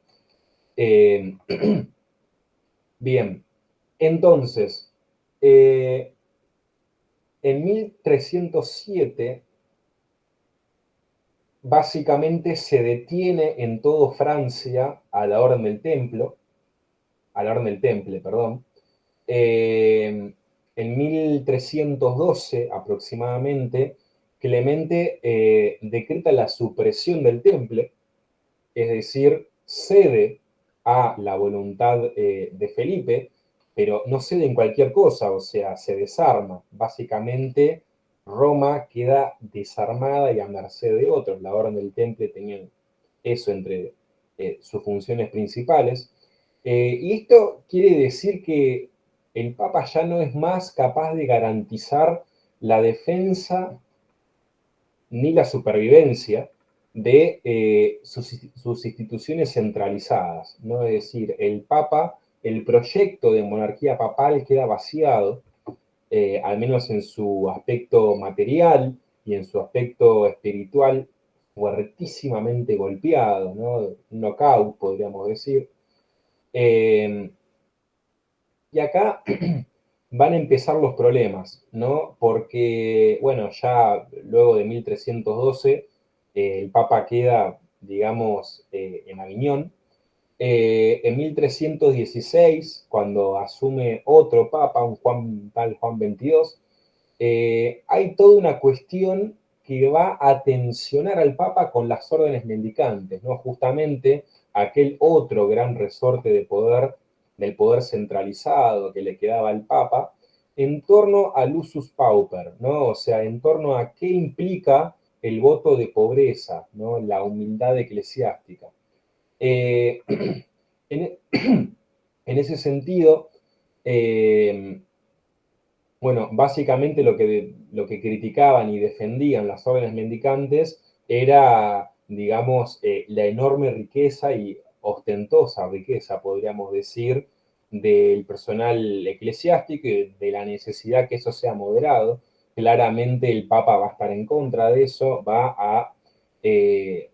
Eh, bien, entonces, eh, en 1307, básicamente se detiene en todo Francia a la Orden del Templo, a la Orden del Temple, perdón. En 1312 aproximadamente, Clemente decreta la supresión del Temple, es decir, cede a la voluntad de Felipe, pero no cede en cualquier cosa, o sea, se desarma. Básicamente, Roma queda desarmada y a merced de otros. La Orden del Temple tenía eso entre sus funciones principales. Y esto quiere decir que el Papa ya no es más capaz de garantizar la defensa ni la supervivencia de sus instituciones centralizadas, ¿no? Es decir, el Papa, el proyecto de monarquía papal queda vaciado, al menos en su aspecto material y en su aspecto espiritual, fuertísimamente golpeado, ¿no? Un knockout, podríamos decir. Eh, y acá van a empezar los problemas, ¿no? Porque, bueno, ya luego de 1312, el Papa queda, digamos, en Aviñón. En 1316, cuando asume otro Papa, un tal Juan XXII, hay toda una cuestión que va a tensionar al Papa con las órdenes mendicantes, ¿no? Justamente aquel otro gran resorte de poder, del poder centralizado que le quedaba al Papa, en torno al usus pauper, ¿no? O sea, en torno a qué implica el voto de pobreza, ¿no? La humildad eclesiástica. Eh, en, en, ese sentido, bueno, básicamente lo que criticaban y defendían las órdenes mendicantes era, digamos, la enorme riqueza y ostentosa riqueza, podríamos decir, del personal eclesiástico y de la necesidad que eso sea moderado. Claramente el Papa va a estar en contra de eso, va a eh,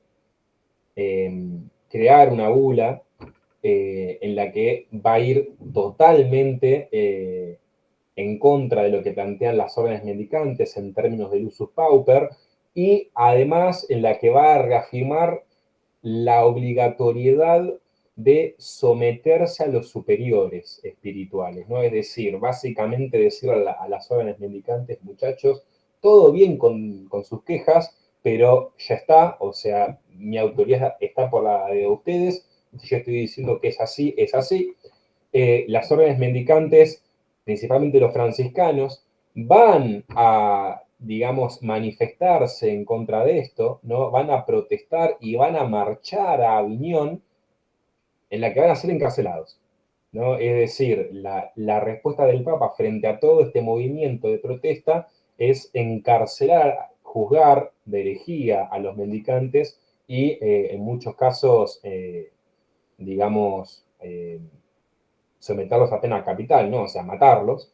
crear una bula en la que va a ir totalmente en contra de lo que plantean las órdenes mendicantes en términos del usus pauper, y además en la que va a reafirmar la obligatoriedad de someterse a los superiores espirituales, ¿no? Es decir, básicamente decir a las órdenes mendicantes, muchachos, todo bien con sus quejas, pero ya está, o sea, mi autoridad está por la de ustedes, si yo estoy diciendo que es así, es así. Las órdenes mendicantes, principalmente los franciscanos, van a, digamos, manifestarse en contra de esto, ¿no? Van a protestar y van a marchar a Aviñón, en la que van a ser encarcelados, ¿no? Es decir, la respuesta del Papa frente a todo este movimiento de protesta es encarcelar, juzgar de herejía a los mendicantes y en muchos casos, digamos, someterlos a pena capital, ¿no? O sea, matarlos,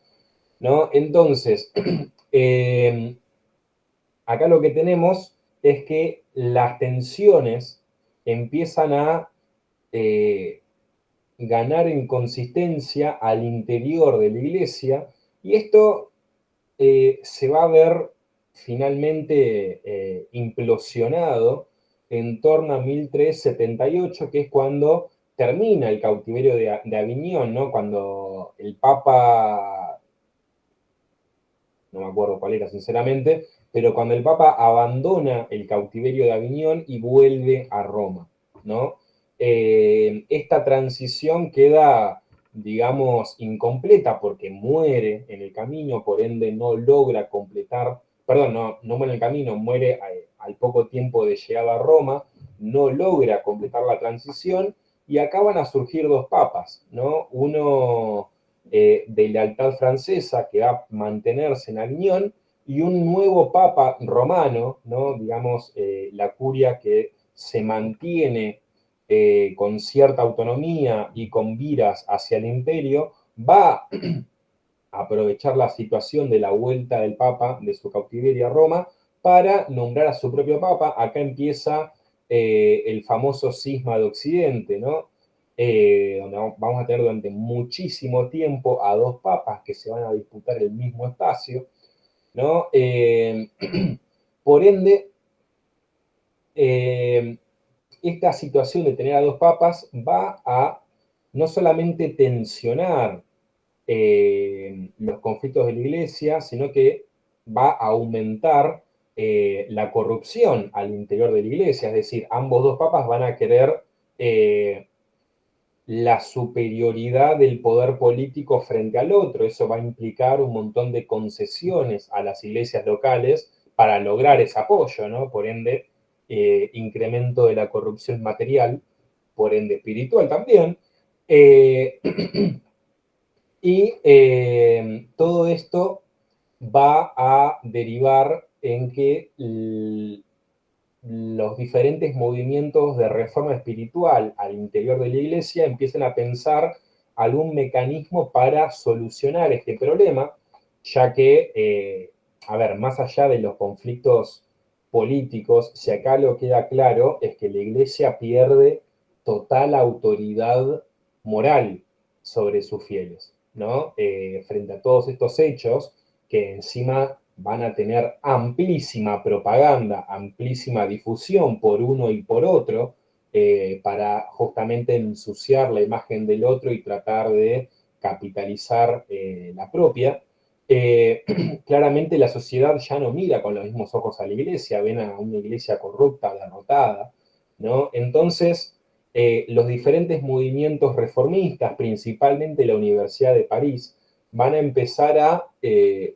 ¿no? Entonces, acá lo que tenemos es que las tensiones empiezan a eh, ganar en consistencia al interior de la iglesia y esto se va a ver finalmente implosionado en torno a 1378, que es cuando termina el cautiverio de Aviñón, ¿no? Cuando el Papa, no me acuerdo cuál era sinceramente, pero cuando el Papa abandona el cautiverio de Aviñón y vuelve a Roma, ¿no? Esta transición queda, digamos, incompleta porque muere en el camino, por ende no logra completar, perdón, no muere en el camino, muere al poco tiempo de llegada a Roma, no logra completar la transición y acá van a surgir dos papas, ¿no? Uno de lealtad francesa que va a mantenerse en Aviñón y un nuevo papa romano, ¿no? Digamos, la curia que se mantiene con cierta autonomía y con viras hacia el imperio, va a aprovechar la situación de la vuelta del papa de su cautiverio a Roma para nombrar a su propio papa. Acá empieza el famoso cisma de Occidente, ¿no? Donde vamos a tener durante muchísimo tiempo a dos papas que se van a disputar el mismo espacio, ¿no? Por ende, esta situación de tener a dos papas va a no solamente tensionar los conflictos de la iglesia, sino que va a aumentar la corrupción al interior de la iglesia, es decir, ambos dos papas van a querer la superioridad del poder político frente al otro. Eso va a implicar un montón de concesiones a las iglesias locales para lograr ese apoyo, ¿no? Por ende, incremento de la corrupción material, por ende espiritual también. Y todo esto va a derivar en que los diferentes movimientos de reforma espiritual al interior de la iglesia empiecen a pensar algún mecanismo para solucionar este problema, ya que, a ver, más allá de los conflictos políticos, si acá lo queda claro es que la iglesia pierde total autoridad moral sobre sus fieles, ¿no? Frente a todos estos hechos que encima van a tener amplísima propaganda, amplísima difusión por uno y por otro, para justamente ensuciar la imagen del otro y tratar de capitalizar la propia. Claramente la sociedad ya no mira con los mismos ojos a la iglesia, ven a una iglesia corrupta, derrotada, ¿no? Entonces, los diferentes movimientos reformistas, principalmente la Universidad de París, van a empezar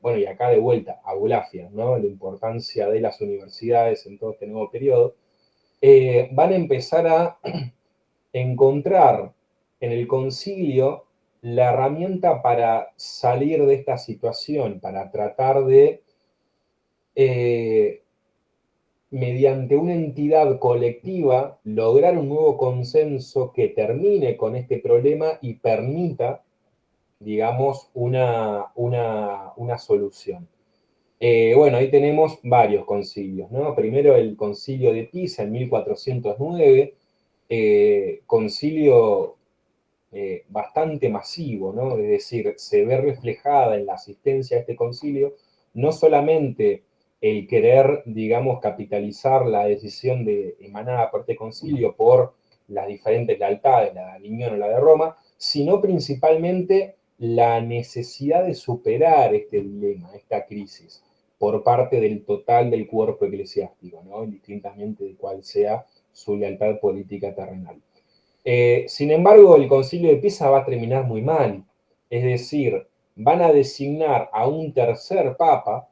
bueno, y acá de vuelta, a Bulafia, ¿no? La importancia de las universidades en todo este nuevo periodo, van a empezar a encontrar en el concilio la herramienta para salir de esta situación, para tratar de, mediante una entidad colectiva, lograr un nuevo consenso que termine con este problema y permita, digamos, una solución. Bueno, ahí tenemos varios concilios, ¿no? Primero el concilio de Pisa en 1409, concilio bastante masivo, ¿no? Es decir, se ve reflejada en la asistencia a este concilio no solamente el querer, digamos, capitalizar la decisión emanada por este concilio por las diferentes lealtades, la de Aviñón o la de Roma, sino principalmente la necesidad de superar este dilema, esta crisis, por parte del total del cuerpo eclesiástico, ¿no? Indistintamente de cuál sea su lealtad política terrenal. Sin embargo, el concilio de Pisa va a terminar muy mal. Es decir, van a designar a un tercer papa,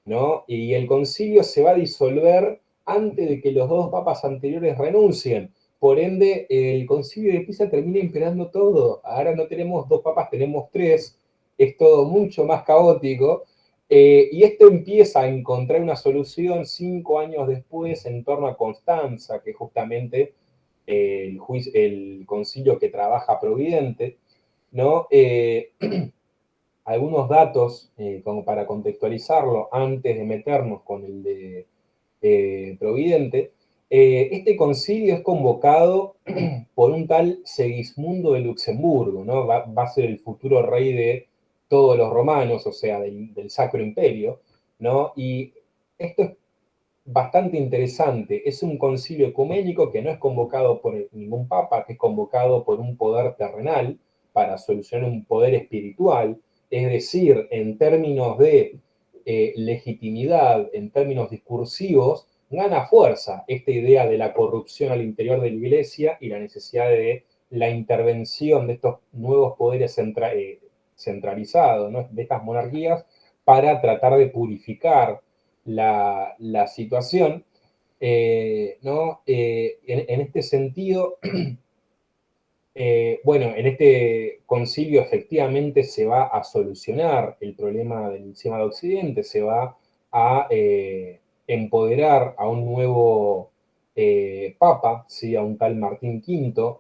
¿no? Y el concilio se va a disolver antes de que los dos papas anteriores renuncien. Por ende, el concilio de Pisa termina imperando todo. Ahora no tenemos dos papas, tenemos tres. Es todo mucho más caótico. Y esto empieza a encontrar una solución 5 años después en torno a Constanza, que justamente el concilio que trabaja Providente, ¿no? Algunos datos como para contextualizarlo antes de meternos con el de Providente. Este concilio es convocado por un tal Segismundo de Luxemburgo, ¿no? Va a ser el futuro rey de todos los romanos, o sea, del Sacro Imperio, ¿no? Y esto es bastante interesante. Es un concilio ecuménico que no es convocado por ningún papa, que es convocado por un poder terrenal para solucionar un poder espiritual. Es decir, en términos de legitimidad, en términos discursivos, gana fuerza esta idea de la corrupción al interior de la Iglesia y la necesidad de la intervención de estos nuevos poderes centralizados, ¿no? De estas monarquías, para tratar de purificar la situación, ¿no? En este sentido, bueno, en este concilio efectivamente se va a solucionar el problema del Cisma de Occidente, se va a empoderar a un nuevo papa, ¿sí? A un tal Martín V.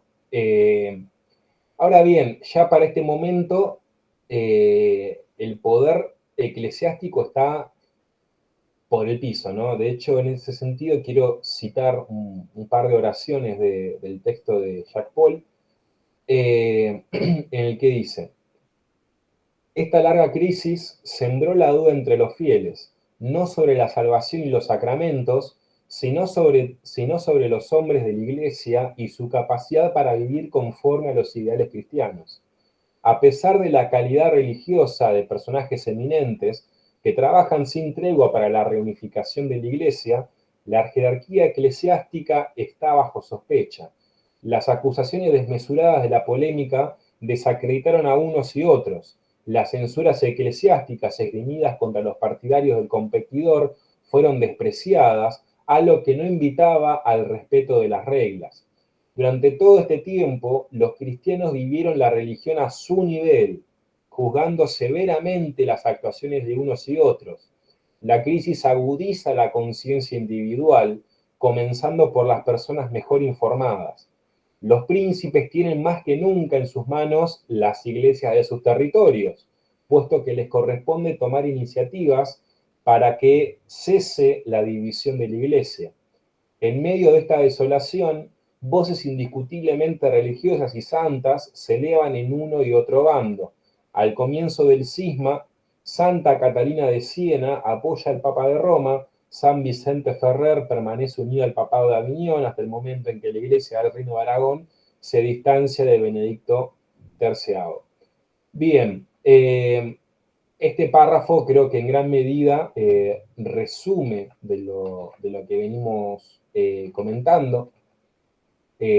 Ahora bien, ya para este momento el poder eclesiástico está por el piso, ¿no? De hecho, en ese sentido, quiero citar un par de oraciones del texto de Jacques Paul, en el que dice: esta larga crisis sembró la duda entre los fieles, no sobre la salvación y los sacramentos, sino sobre los hombres de la Iglesia y su capacidad para vivir conforme a los ideales cristianos. A pesar de la calidad religiosa de personajes eminentes que trabajan sin tregua para la reunificación de la Iglesia, la jerarquía eclesiástica está bajo sospecha. Las acusaciones desmesuradas de la polémica desacreditaron a unos y otros. Las censuras eclesiásticas esgrimidas contra los partidarios del competidor fueron despreciadas, a lo que no invitaba al respeto de las reglas. Durante todo este tiempo, los cristianos vivieron la religión a su nivel, juzgando severamente las actuaciones de unos y otros. La crisis agudiza la conciencia individual, comenzando por las personas mejor informadas. Los príncipes tienen más que nunca en sus manos las iglesias de sus territorios, puesto que les corresponde tomar iniciativas para que cese la división de la iglesia. En medio de esta desolación, voces indiscutiblemente religiosas y santas se elevan en uno y otro bando. Al comienzo del cisma, Santa Catalina de Siena apoya al Papa de Roma, San Vicente Ferrer permanece unido al Papado de Aviñón hasta el momento en que la Iglesia del Reino de Aragón se distancia de Benedicto XIII. Bien, este párrafo creo que en gran medida resume de lo que venimos comentando.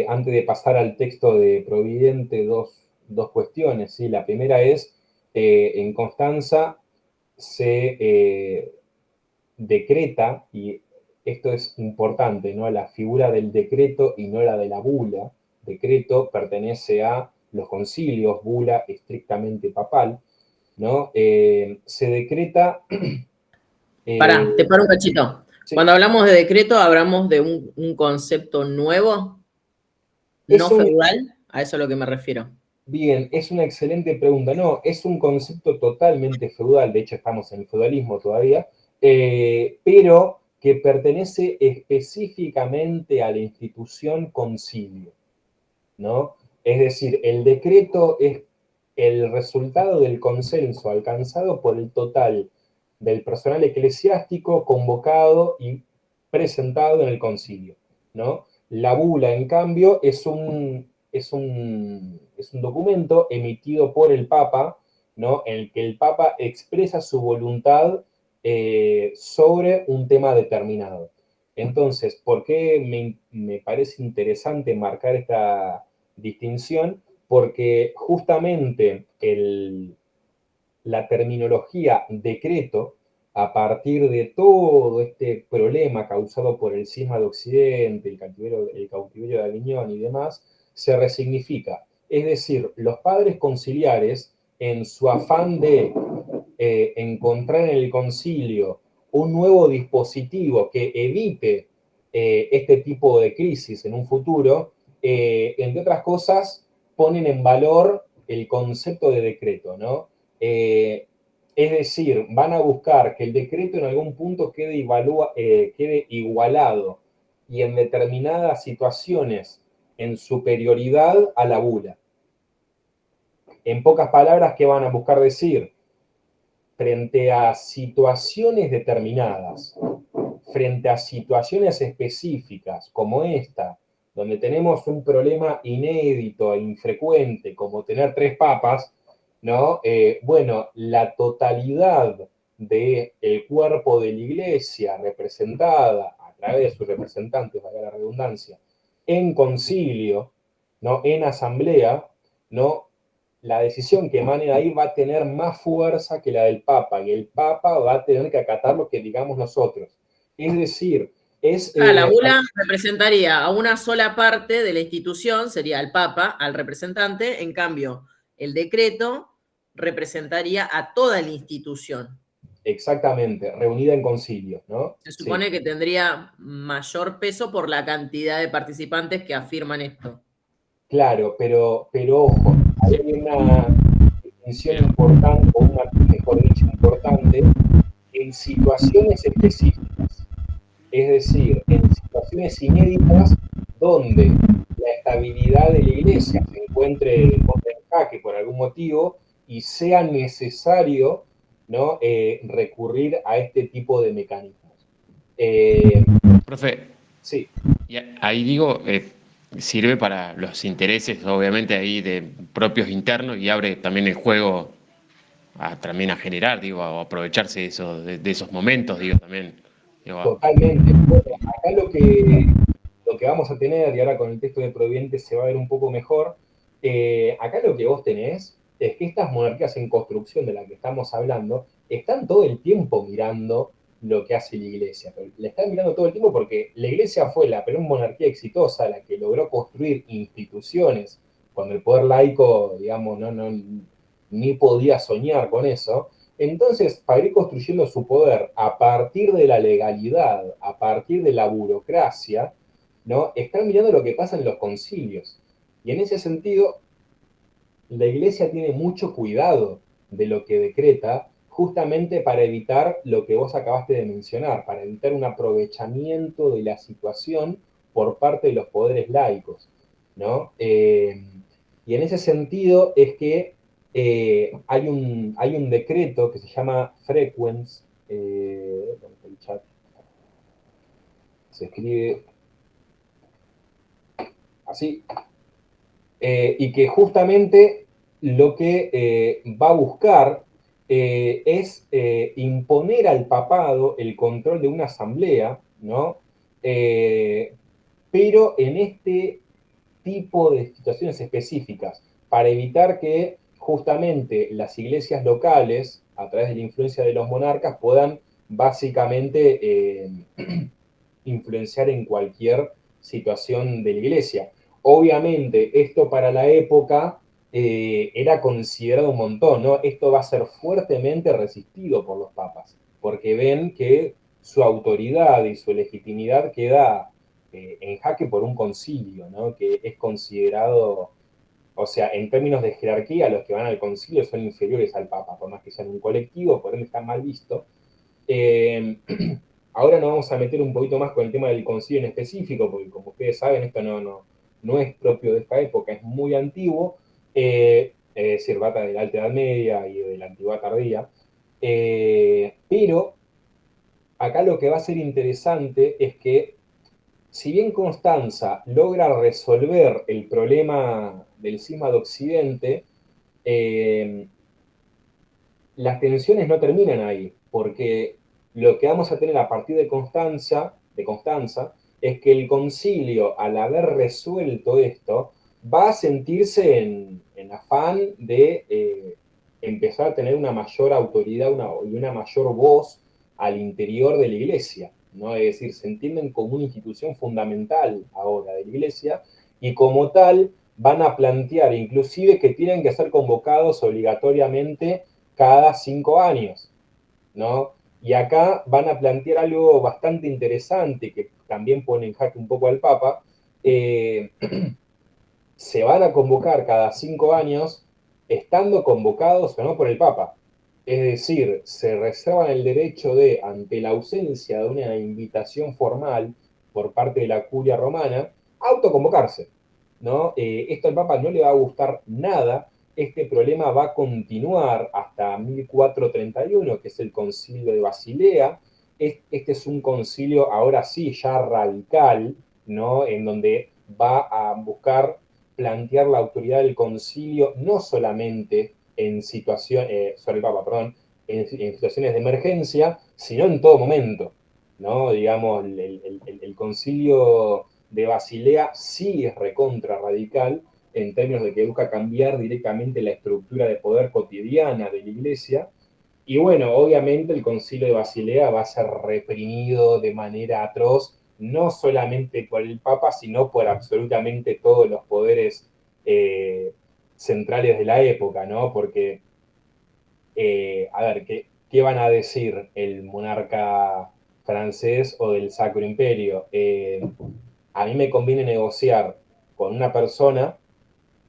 Antes de pasar al texto de Providente, dos cuestiones, ¿sí? La primera es, en Constanza se decreta, y esto es importante, ¿no? La figura del decreto y no la de la bula. Decreto pertenece a los concilios, bula estrictamente papal, ¿no? Se decreta... Pará, te paro un cachito. sí, Cuando hablamos de decreto, hablamos de un concepto nuevo, es no un, feudal, a eso es a lo que me refiero. bien, es una excelente pregunta. No, es un concepto totalmente feudal, de hecho estamos en el feudalismo todavía, pero que pertenece específicamente a la institución concilio, ¿no? Es decir, el decreto es el resultado del consenso alcanzado por el total del personal eclesiástico convocado y presentado en el concilio, ¿no? La bula, en cambio, es un documento emitido por el Papa, ¿no? En el que el Papa expresa su voluntad sobre un tema determinado. Entonces, ¿por qué me parece interesante marcar esta distinción? Porque justamente la terminología decreto, a partir de todo este problema causado por el cisma de Occidente, el cautiverio de Aviñón y demás, se resignifica. Es decir, los padres conciliares, en su afán de encontrar en el concilio un nuevo dispositivo que evite este tipo de crisis en un futuro, entre otras cosas, ponen en valor el concepto de decreto, ¿no? Es decir, van a buscar que el decreto en algún punto quede igualado y en determinadas situaciones en superioridad a la bula. En pocas palabras, ¿qué van a buscar decir? Frente a situaciones determinadas, frente a situaciones específicas como esta, donde tenemos un problema inédito e infrecuente, como tener 3 papas, ¿no? Bueno, la totalidad del cuerpo de la iglesia representada a través de sus representantes, valga la redundancia, en concilio, ¿no? En asamblea, ¿no? La decisión que emane de ahí va a tener más fuerza que la del Papa, y el Papa va a tener que acatar lo que digamos nosotros. Es decir, es... La bula representaría a una sola parte de la institución, sería al Papa, al representante, en cambio, el decreto representaría a toda la institución. Exactamente, reunida en concilio, ¿no? Se supone que tendría mayor peso por la cantidad de participantes que afirman esto. Claro, pero ojo, hay una distinción importante, o una, mejor dicho, importante, en situaciones específicas. Es decir, en situaciones inéditas donde la estabilidad de la iglesia se encuentre en jaque por algún motivo y sea necesario, ¿no? Recurrir a este tipo de mecanismos. Profe, Sí. y ahí digo, sirve para los intereses, obviamente, ahí de propios internos y abre también el juego también a generar, digo, a aprovecharse de esos momentos, digo, también. Digo, Totalmente. Bueno, acá lo que vamos a tener, y ahora con el texto de Providente se va a ver un poco mejor, acá lo que vos tenés es que estas monarquías en construcción de las que estamos hablando están todo el tiempo mirando lo que hace la iglesia. Pero la están mirando todo el tiempo porque la iglesia fue la primera monarquía exitosa, la que logró construir instituciones cuando el poder laico, digamos, ni podía soñar con eso. Entonces, para ir construyendo su poder a partir de la legalidad, a partir de la burocracia, ¿no? Están mirando lo que pasa en los concilios. Y en ese sentido, la iglesia tiene mucho cuidado de lo que decreta, justamente para evitar lo que vos acabaste de mencionar, para evitar un aprovechamiento de la situación por parte de los poderes laicos, ¿no? Y en ese sentido es que hay un decreto que se llama Frequens, el chat se escribe así, y que justamente lo que va a buscar es imponer al papado el control de una asamblea, ¿no? Pero en este tipo de situaciones específicas, para evitar que justamente las iglesias locales, a través de la influencia de los monarcas, puedan básicamente influenciar en cualquier situación de la iglesia. Obviamente, esto para la época era considerado un montón, ¿no? Esto va a ser fuertemente resistido por los papas, porque ven que su autoridad y su legitimidad queda en jaque por un concilio, ¿no? Que es considerado, o sea, en términos de jerarquía, los que van al concilio son inferiores al papa, por más que sean un colectivo, por ende está mal visto. Ahora nos vamos a meter un poquito más con el tema del concilio en específico, porque como ustedes saben, esto no es propio de esta época, es muy antiguo, es decir, data de la Alta Edad Media y de la Antigüedad Tardía, pero acá lo que va a ser interesante es que si bien Constanza logra resolver el problema del cisma de Occidente, eh, las tensiones no terminan ahí, porque lo que vamos a tener a partir de Constanza es que el concilio, al haber resuelto esto, va a sentirse en afán de empezar a tener una mayor autoridad y una mayor voz al interior de la iglesia, ¿no? Es decir, se entienden como una institución fundamental ahora de la iglesia y como tal van a plantear inclusive que tienen que ser convocados obligatoriamente cada 5 años, ¿no? Y acá van a plantear algo bastante interesante que también pone en jaque un poco al Papa. Se van a convocar cada 5 años estando convocados o no por el Papa. Es decir, se reservan el derecho de, ante la ausencia de una invitación formal por parte de la curia romana, autoconvocarse, ¿no? Esto al Papa no le va a gustar nada. Este problema va a continuar hasta 1431, que es el concilio de Basilea, este es un concilio ahora sí ya radical, ¿no? En donde va a buscar plantear la autoridad del concilio no solamente en sobre el Papa, perdón, en situaciones de emergencia, sino en todo momento, ¿no? Digamos, el concilio de Basilea sí es recontra radical en términos de que busca cambiar directamente la estructura de poder cotidiana de la Iglesia. Y bueno, obviamente el concilio de Basilea va a ser reprimido de manera atroz, no solamente por el Papa, sino por absolutamente todos los poderes centrales de la época, ¿no? Porque, a ver, ¿qué van a decir el monarca francés o del Sacro Imperio? A mí me conviene negociar con una persona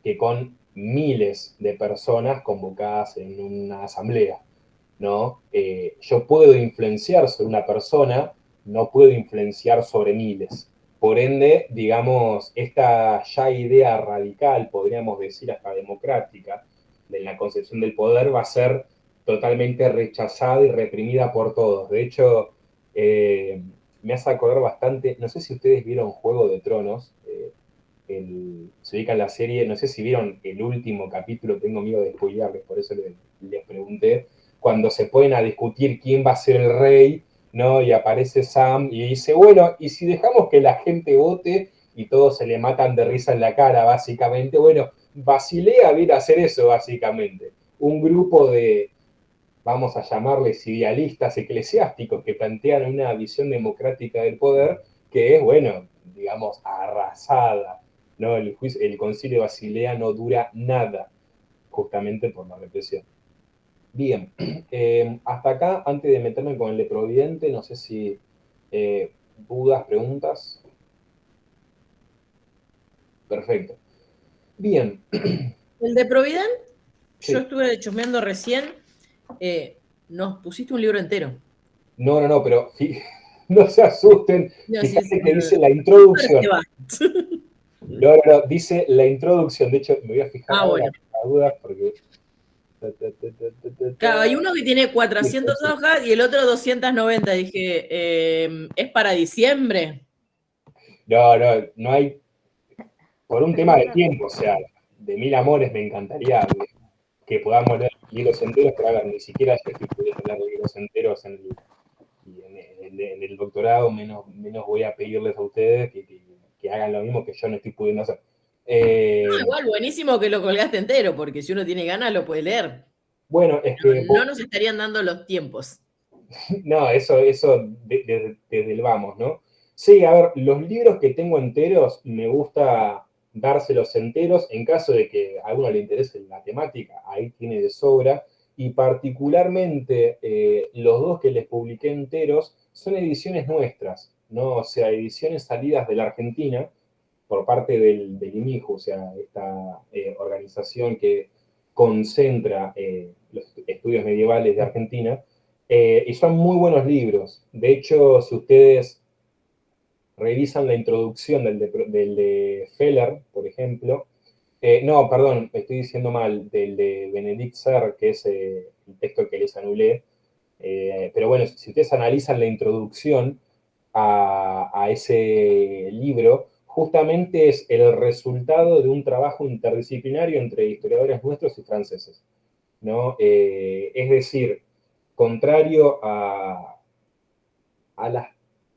que con miles de personas convocadas en una asamblea, ¿no? Yo puedo influenciar sobre una persona, no puedo influenciar sobre miles. Por ende, digamos, esta ya idea radical, podríamos decir hasta democrática, de la concepción del poder va a ser totalmente rechazada y reprimida por todos. De hecho, me hace acordar bastante, no sé si ustedes vieron Juego de Tronos, se ubica en la serie, no sé si vieron el último capítulo, tengo miedo de spoilearles, por eso les pregunté, cuando se ponen a discutir quién va a ser el rey, ¿no? Y aparece Sam y dice, bueno, ¿y si dejamos que la gente vote y todos se le matan de risa en la cara, básicamente? Bueno, Basilea viene a hacer eso, básicamente. Un grupo de, vamos a llamarles idealistas eclesiásticos que plantean una visión democrática del poder que es, bueno, digamos, arrasada, ¿no? El concilio de Basilea no dura nada, justamente por la represión. Bien, hasta acá, antes de meterme con el de Providente, no sé si dudas, preguntas. Perfecto. Bien. El de Provident, yo Sí. estuve chusmeando recién, nos pusiste un libro entero. No, pero no se asusten. No, sí, Fíjate sí, que no. dice la Súper introducción. te va. No, dice la introducción. De hecho, me voy a fijar Ah, ahora bueno. por las dudas porque. Claro, hay uno que tiene 400 Sí. hojas y el otro 290. Dije, ¿es para diciembre? No hay. Por un tema de tiempo, o sea, de mil amores me encantaría que podamos leer libros enteros, pero a ver, ni siquiera yo estoy pudiendo leer libros enteros en el doctorado, menos voy a pedirles a ustedes que hagan lo mismo que yo no estoy pudiendo hacer. No, igual, buenísimo que lo colgaste entero, porque si uno tiene ganas lo puede leer. Bueno, es que No, no nos estarían dando los tiempos. no, eso desde el vamos, ¿no? Sí, a ver, los libros que tengo enteros me gusta dárselos enteros en caso de que a alguno le interese la temática, ahí tiene de sobra. Y particularmente los dos que les publiqué enteros son ediciones nuestras, ¿no? O sea, ediciones salidas de la Argentina por parte del IMIJU, o sea, esta organización que concentra los estudios medievales de Argentina, y son muy buenos libros. De hecho, si ustedes revisan la introducción del de Feller, por ejemplo, no, perdón, estoy diciendo mal, del de Benedict Serre, que es el texto que les anulé, pero bueno, si ustedes analizan la introducción a ese libro, justamente es el resultado de un trabajo interdisciplinario entre historiadores nuestros y franceses, ¿no? Es decir, contrario a las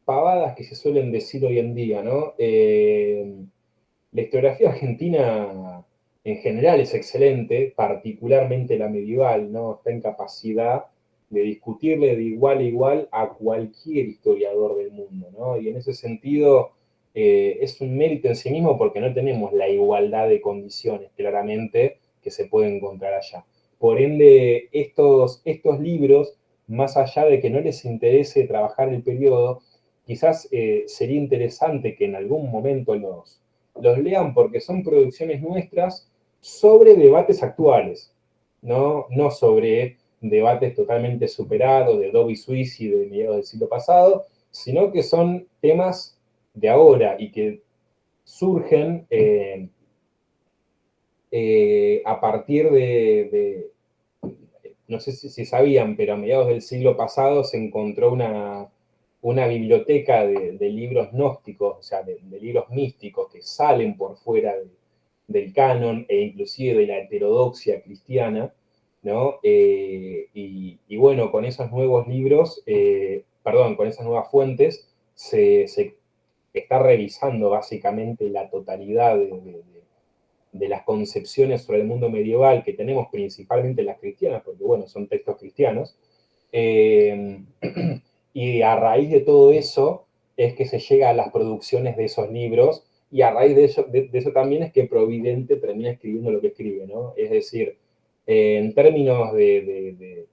pavadas que se suelen decir hoy en día, ¿no? La historiografía argentina en general es excelente, particularmente la medieval, ¿no? Está en capacidad de discutirle de igual a igual a cualquier historiador del mundo, ¿no? Y en ese sentido es un mérito en sí mismo porque no tenemos la igualdad de condiciones, claramente, que se puede encontrar allá. Por ende, estos libros, más allá de que no les interese trabajar el periodo, quizás sería interesante que en algún momento los lean porque son producciones nuestras sobre debates actuales, no sobre debates totalmente superados de Dobby Suisse y de mediados del siglo pasado, sino que son temas de ahora y que surgen a partir no sé si sabían, pero a mediados del siglo pasado se encontró una biblioteca de libros gnósticos, o sea, de libros místicos que salen por fuera del canon e inclusive de la heterodoxia cristiana, ¿no? Y bueno, con esos nuevos libros, perdón, con esas nuevas fuentes, se está revisando básicamente la totalidad de las concepciones sobre el mundo medieval que tenemos, principalmente las cristianas, porque bueno, son textos cristianos. Y a raíz de todo eso es que se llega a las producciones de esos libros, y a raíz de eso también es que Providente termina escribiendo lo que escribe, ¿no? Es decir, en términos de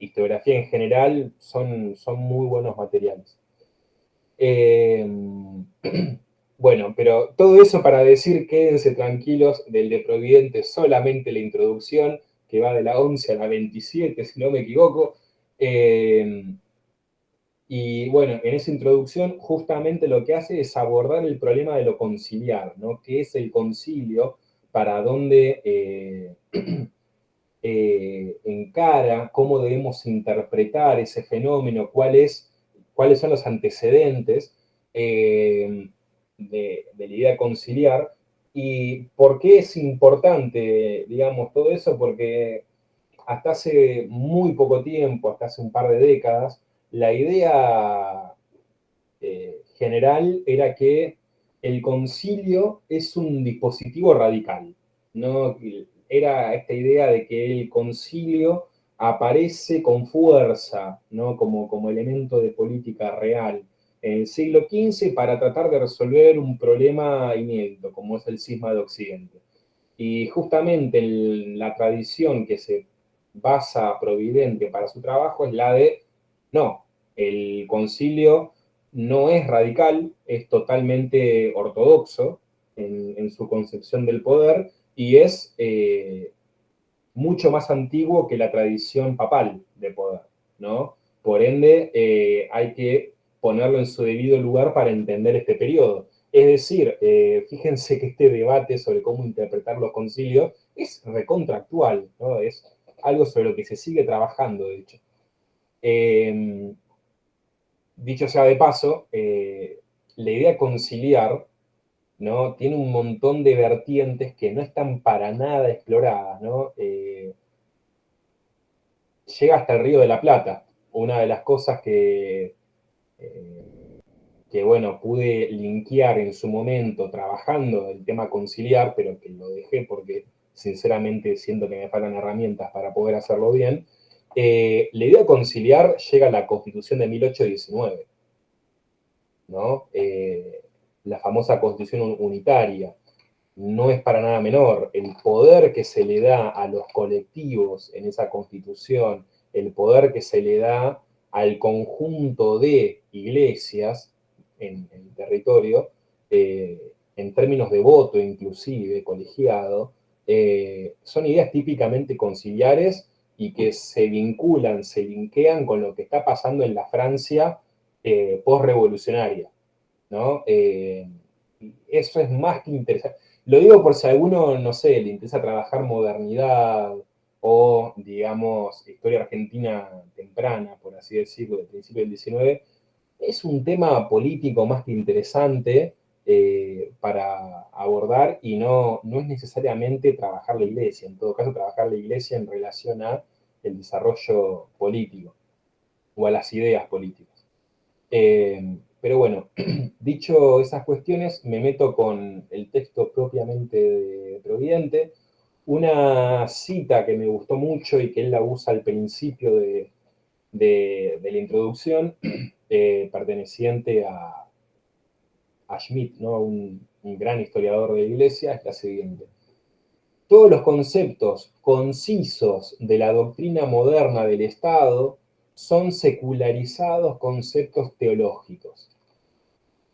historiografía en general, son muy buenos materiales. Bueno, pero todo eso para decir, quédense tranquilos, del de Providente solamente la introducción, que va de la 11 a la 27, si no me equivoco. Y bueno, en esa introducción justamente lo que hace es abordar el problema de lo conciliar, ¿no? ¿Qué es el concilio? ¿Para dónde encara? ¿Cómo debemos interpretar ese fenómeno? ¿Cuáles son los antecedentes de la idea conciliar? ¿Y por qué es importante, digamos, todo eso? Porque hasta hace muy poco tiempo, hasta hace un par de décadas, la idea general era que el concilio es un dispositivo radical, ¿no? Era esta idea de que el concilio aparece con fuerza, ¿no? Como elemento de política real en el siglo XV para tratar de resolver un problema inédito, como es el cisma de Occidente. Y justamente la tradición que se basa Providente para su trabajo es la de, no, el concilio no es radical, es totalmente ortodoxo en su concepción del poder, y es mucho más antiguo que la tradición papal de poder, ¿no? Por ende, hay que ponerlo en su debido lugar para entender este periodo. Es decir, fíjense que este debate sobre cómo interpretar los concilios es recontractual, ¿no? Es algo sobre lo que se sigue trabajando, de hecho. Dicho sea de paso, la idea conciliar, ¿no? Tiene un montón de vertientes que no están para nada exploradas, ¿no? Llega hasta el Río de la Plata. Una de las cosas bueno, pude linkear en su momento trabajando el tema conciliar, pero que lo dejé porque sinceramente siento que me faltan herramientas para poder hacerlo bien. La idea conciliar llega a la Constitución de 1819, ¿no? La famosa Constitución unitaria. No es para nada menor. El poder que se le da a los colectivos en esa Constitución, el poder que se le da al conjunto de iglesias en el territorio, en términos de voto inclusive, colegiado, son ideas típicamente conciliares y que se vinculan, se linkean con lo que está pasando en la Francia post-revolucionaria, ¿no? Eso es más que interesante. Lo digo por si a alguno, no sé, le interesa trabajar modernidad o, digamos, historia argentina temprana, por así decirlo, del principio del XIX. Es un tema político más que interesante para abordar, y no es necesariamente trabajar la iglesia. En todo caso, trabajar la iglesia en relación a el desarrollo político o a las ideas políticas. Pero bueno, dicho esas cuestiones, me meto con el texto propiamente de Providente. Una cita que me gustó mucho y que él la usa al principio de la introducción, perteneciente a Schmidt, ¿no? Un gran historiador de la Iglesia, es la siguiente. Todos los conceptos concisos de la doctrina moderna del Estado son secularizados conceptos teológicos.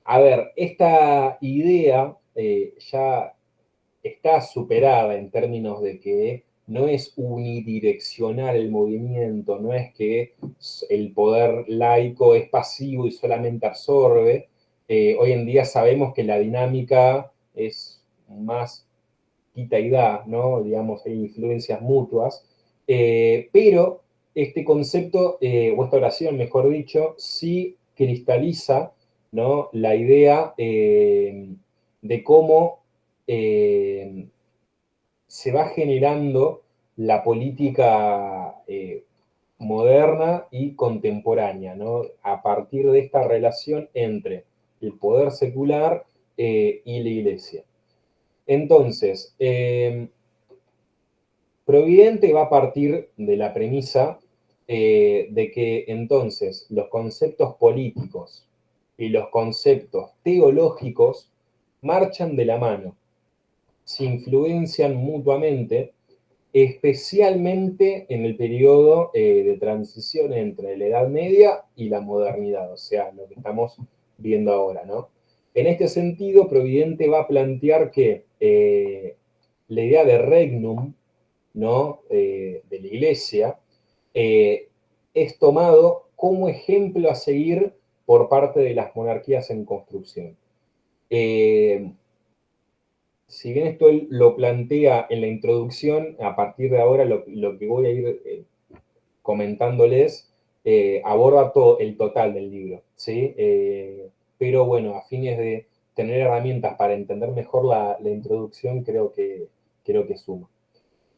A ver, esta idea ya está superada en términos de que no es unidireccional el movimiento, no es que el poder laico es pasivo y solamente absorbe. Hoy en día sabemos que la dinámica es más quita y da, ¿no? Digamos, hay influencias mutuas, pero este concepto, o esta oración, mejor dicho, sí cristaliza, ¿no?, la idea de cómo se va generando la política moderna y contemporánea, ¿no?, a partir de esta relación entre el poder secular y la Iglesia. Entonces, Providente va a partir de la premisa de que entonces los conceptos políticos y los conceptos teológicos marchan de la mano, se influencian mutuamente, especialmente en el periodo de transición entre la Edad Media y la modernidad, o sea, lo que estamos viendo ahora, ¿no? En este sentido, Providente va a plantear que la idea de regnum, ¿no?, de la Iglesia, es tomado como ejemplo a seguir por parte de las monarquías en construcción. Si bien esto él lo plantea en la introducción, a partir de ahora lo que voy a ir comentándoles aborda todo el total del libro, ¿sí? Pero bueno, a fines de tener herramientas para entender mejor la introducción, creo que suma.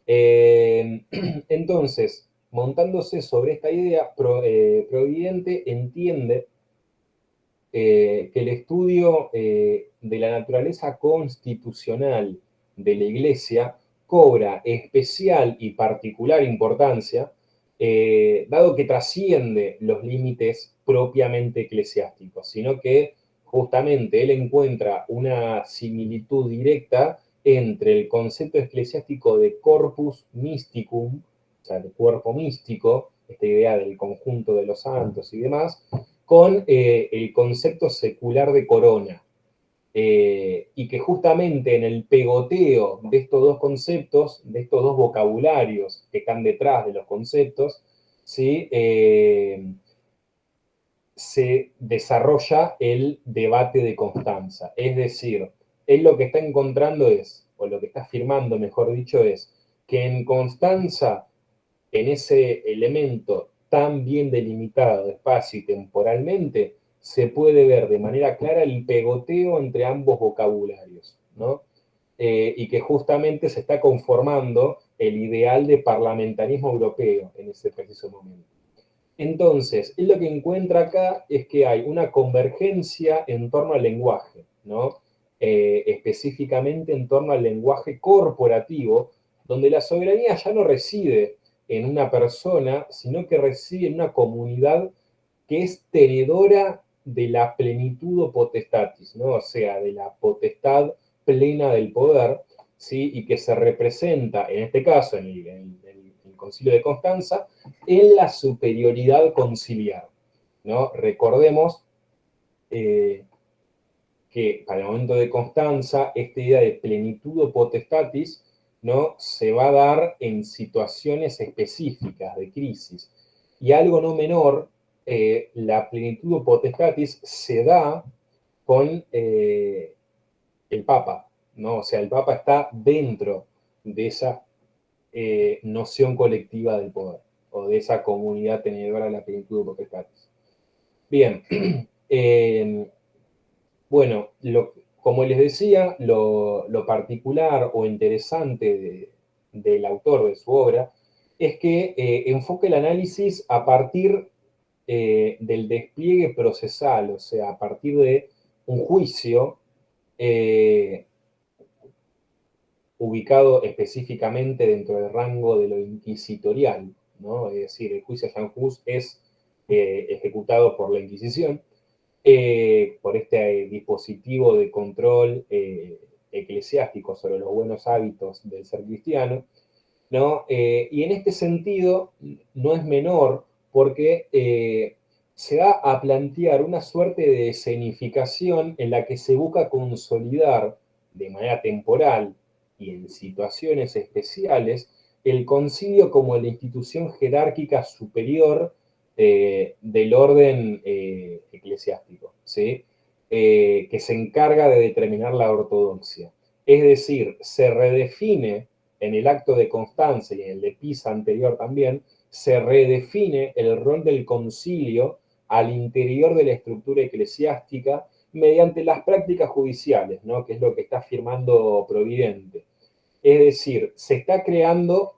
Entonces, montándose sobre esta idea, Providente entiende que el estudio de la naturaleza constitucional de la Iglesia cobra especial y particular importancia, dado que trasciende los límites propiamente eclesiásticos, sino que justamente él encuentra una similitud directa entre el concepto eclesiástico de corpus mysticum, o sea, de cuerpo místico, esta idea del conjunto de los santos y demás, con el concepto secular de corona, y que justamente en el pegoteo de estos dos conceptos, de estos dos vocabularios que están detrás de los conceptos, ¿sí?, se desarrolla el debate de Constanza. Es decir, él lo que está encontrando es, o lo que está afirmando, mejor dicho, es que en Constanza, en ese elemento tan bien delimitado espacio y temporalmente, se puede ver de manera clara el pegoteo entre ambos vocabularios, ¿no? Y que justamente se está conformando el ideal de parlamentarismo europeo en ese preciso momento. Entonces, él lo que encuentra acá es que hay una convergencia en torno al lenguaje, ¿no? Específicamente en torno al lenguaje corporativo, donde la soberanía ya no reside en una persona, sino que reside en una comunidad que es tenedora de la plenitud o potestatis, ¿no? O sea, de la potestad plena del poder, ¿sí? Y que se representa, en este caso, en el Concilio de Constanza, en la superioridad conciliar, ¿no? Recordemos que para el momento de Constanza, esta idea de plenitud o potestatis, ¿no?, se va a dar en situaciones específicas de crisis. Y algo no menor, la plenitud o potestatis se da con el Papa, ¿no? O sea, el Papa está dentro de esa noción colectiva del poder, o de esa comunidad tenedora de la plenitud o potestatis. Bien, bueno, como les decía, lo particular o interesante del autor, de su obra, es que enfoca el análisis a partir del despliegue procesal, o sea, a partir de un juicio ubicado específicamente dentro del rango de lo inquisitorial, ¿no? Es decir, el juicio de Sanjus es ejecutado por la Inquisición, por este dispositivo de control eclesiástico sobre los buenos hábitos del ser cristiano, ¿no? Y en este sentido no es menor porque se va a plantear una suerte de escenificación en la que se busca consolidar de manera temporal y en situaciones especiales el concilio como la institución jerárquica superior del orden eclesiástico, ¿sí? Que se encarga de determinar la ortodoxia. Es decir, se redefine en el acto de Constanza y en el de Pisa anterior también, se redefine el rol del concilio al interior de la estructura eclesiástica mediante las prácticas judiciales, ¿no? Que es lo que está afirmando Providente. Es decir, se está creando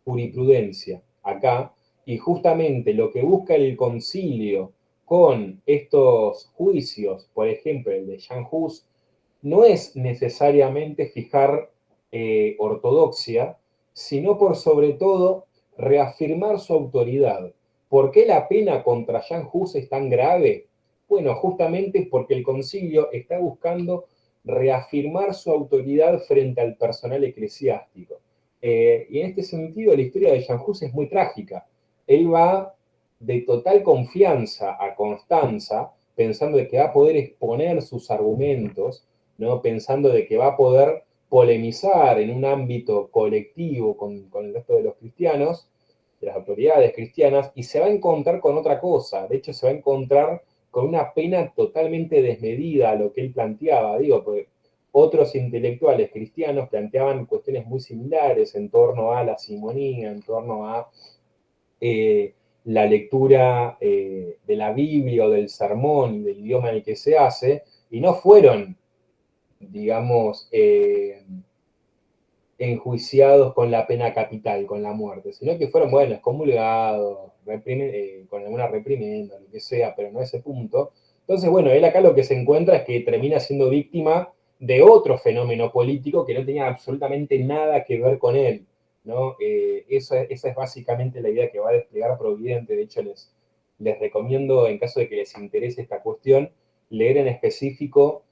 jurisprudencia acá, y justamente lo que busca el concilio con estos juicios, por ejemplo, el de Jan Hus, no es necesariamente fijar ortodoxia, sino por sobre todo reafirmar su autoridad. ¿Por qué la pena contra Jan Hus es tan grave? Bueno, justamente porque el concilio está buscando reafirmar su autoridad frente al personal eclesiástico. Y en este sentido, la historia de Jan Hus es muy trágica. Él va de total confianza a Constanza, pensando de que va a poder exponer sus argumentos, ¿no? Pensando de que va a poder polemizar en un ámbito colectivo con el resto de los cristianos, de las autoridades cristianas, y se va a encontrar con otra cosa. De hecho, se va a encontrar con una pena totalmente desmedida a lo que él planteaba. Digo, porque otros intelectuales cristianos planteaban cuestiones muy similares en torno a la simonía, en torno a la lectura de la Biblia o del sermón y del idioma en el que se hace, y no fueron, digamos, enjuiciados con la pena capital, con la muerte, sino que fueron, bueno, excomulgados, con alguna reprimenda, lo que sea, pero no a ese punto. Entonces, bueno, él acá lo que se encuentra es que termina siendo víctima de otro fenómeno político que no tenía absolutamente nada que ver con él, ¿no? Esa es básicamente la idea que va a desplegar Providente. De hecho, les recomiendo, en caso de que les interese esta cuestión, leer en específico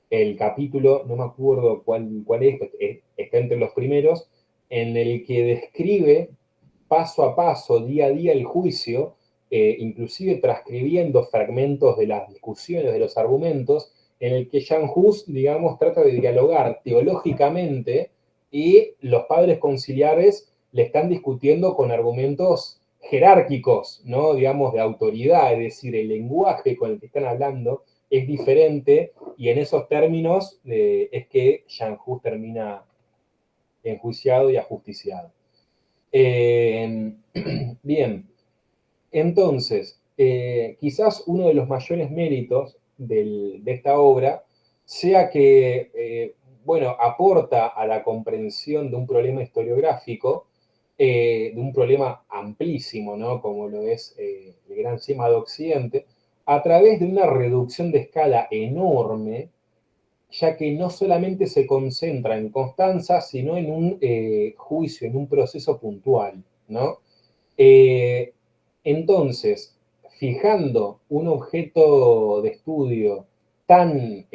el capítulo, no me acuerdo cuál es, está entre los primeros, en el que describe paso a paso, día a día, el juicio, inclusive transcribiendo fragmentos de las discusiones, de los argumentos, en el que Jan Hus, digamos, trata de dialogar teológicamente y los padres conciliares le están discutiendo con argumentos jerárquicos, ¿no? Digamos, de autoridad, es decir, el lenguaje con el que están hablando es diferente, y en esos términos es que Jan Hus termina enjuiciado y ajusticiado. Bien, entonces, quizás uno de los mayores méritos de esta obra sea que, bueno, aporta a la comprensión de un problema historiográfico, de un problema amplísimo, ¿no? Como lo es el Gran Sima de Occidente, a través de una reducción de escala enorme, ya que no solamente se concentra en Constanza, sino en un juicio, en un proceso puntual, ¿no? Eh, entonces, fijando un objeto de estudio tan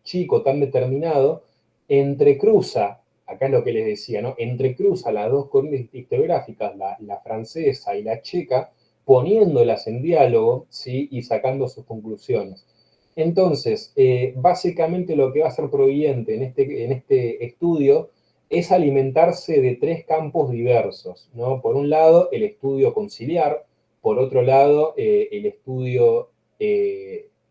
chico, tan determinado, entrecruza, acá es lo que les decía, ¿no? Entrecruza las dos corrientes historiográficas, la francesa y la checa, poniéndolas en diálogo, ¿sí? Y sacando sus conclusiones. Entonces, básicamente lo que va a hacer Providente en este estudio es alimentarse de tres campos diversos, ¿no? Por un lado, el estudio conciliar, por otro lado, el estudio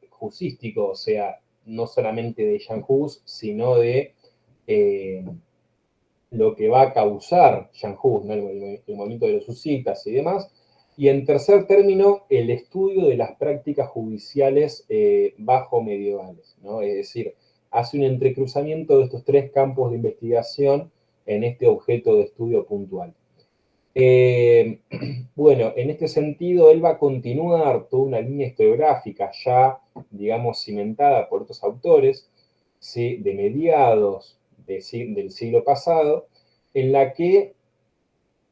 jusístico, o sea, no solamente de Jan Hus, sino de lo que va a causar Jan Hus, ¿no? El movimiento de los husitas y demás. Y en tercer término, el estudio de las prácticas judiciales bajo medievales, ¿no? Es decir, hace un entrecruzamiento de estos tres campos de investigación en este objeto de estudio puntual. Bueno, en este sentido, él va a continuar toda una línea historiográfica ya, digamos, cimentada por otros autores, ¿sí? De mediados del siglo pasado, en la que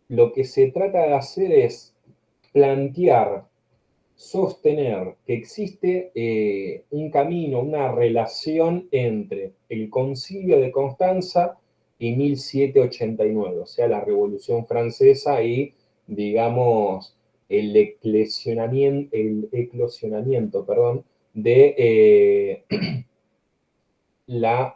lo que se trata de hacer es plantear, sostener que existe un camino, una relación entre el Concilio de Constanza y 1789, o sea, la Revolución Francesa y, digamos, el eclosionamiento, perdón, de la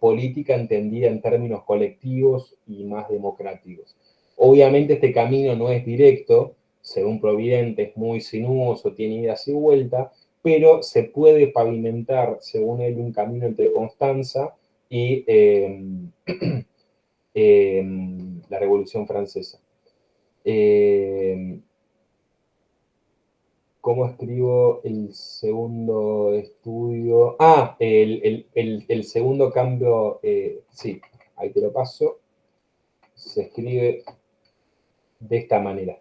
política entendida en términos colectivos y más democráticos. Obviamente este camino no es directo, según Providente es muy sinuoso, tiene idas y vueltas, pero se puede pavimentar, según él, un camino entre Constanza y la Revolución Francesa. ¿Cómo escribo el segundo estudio? El segundo cambio, sí, ahí te lo paso. Se escribe de esta manera.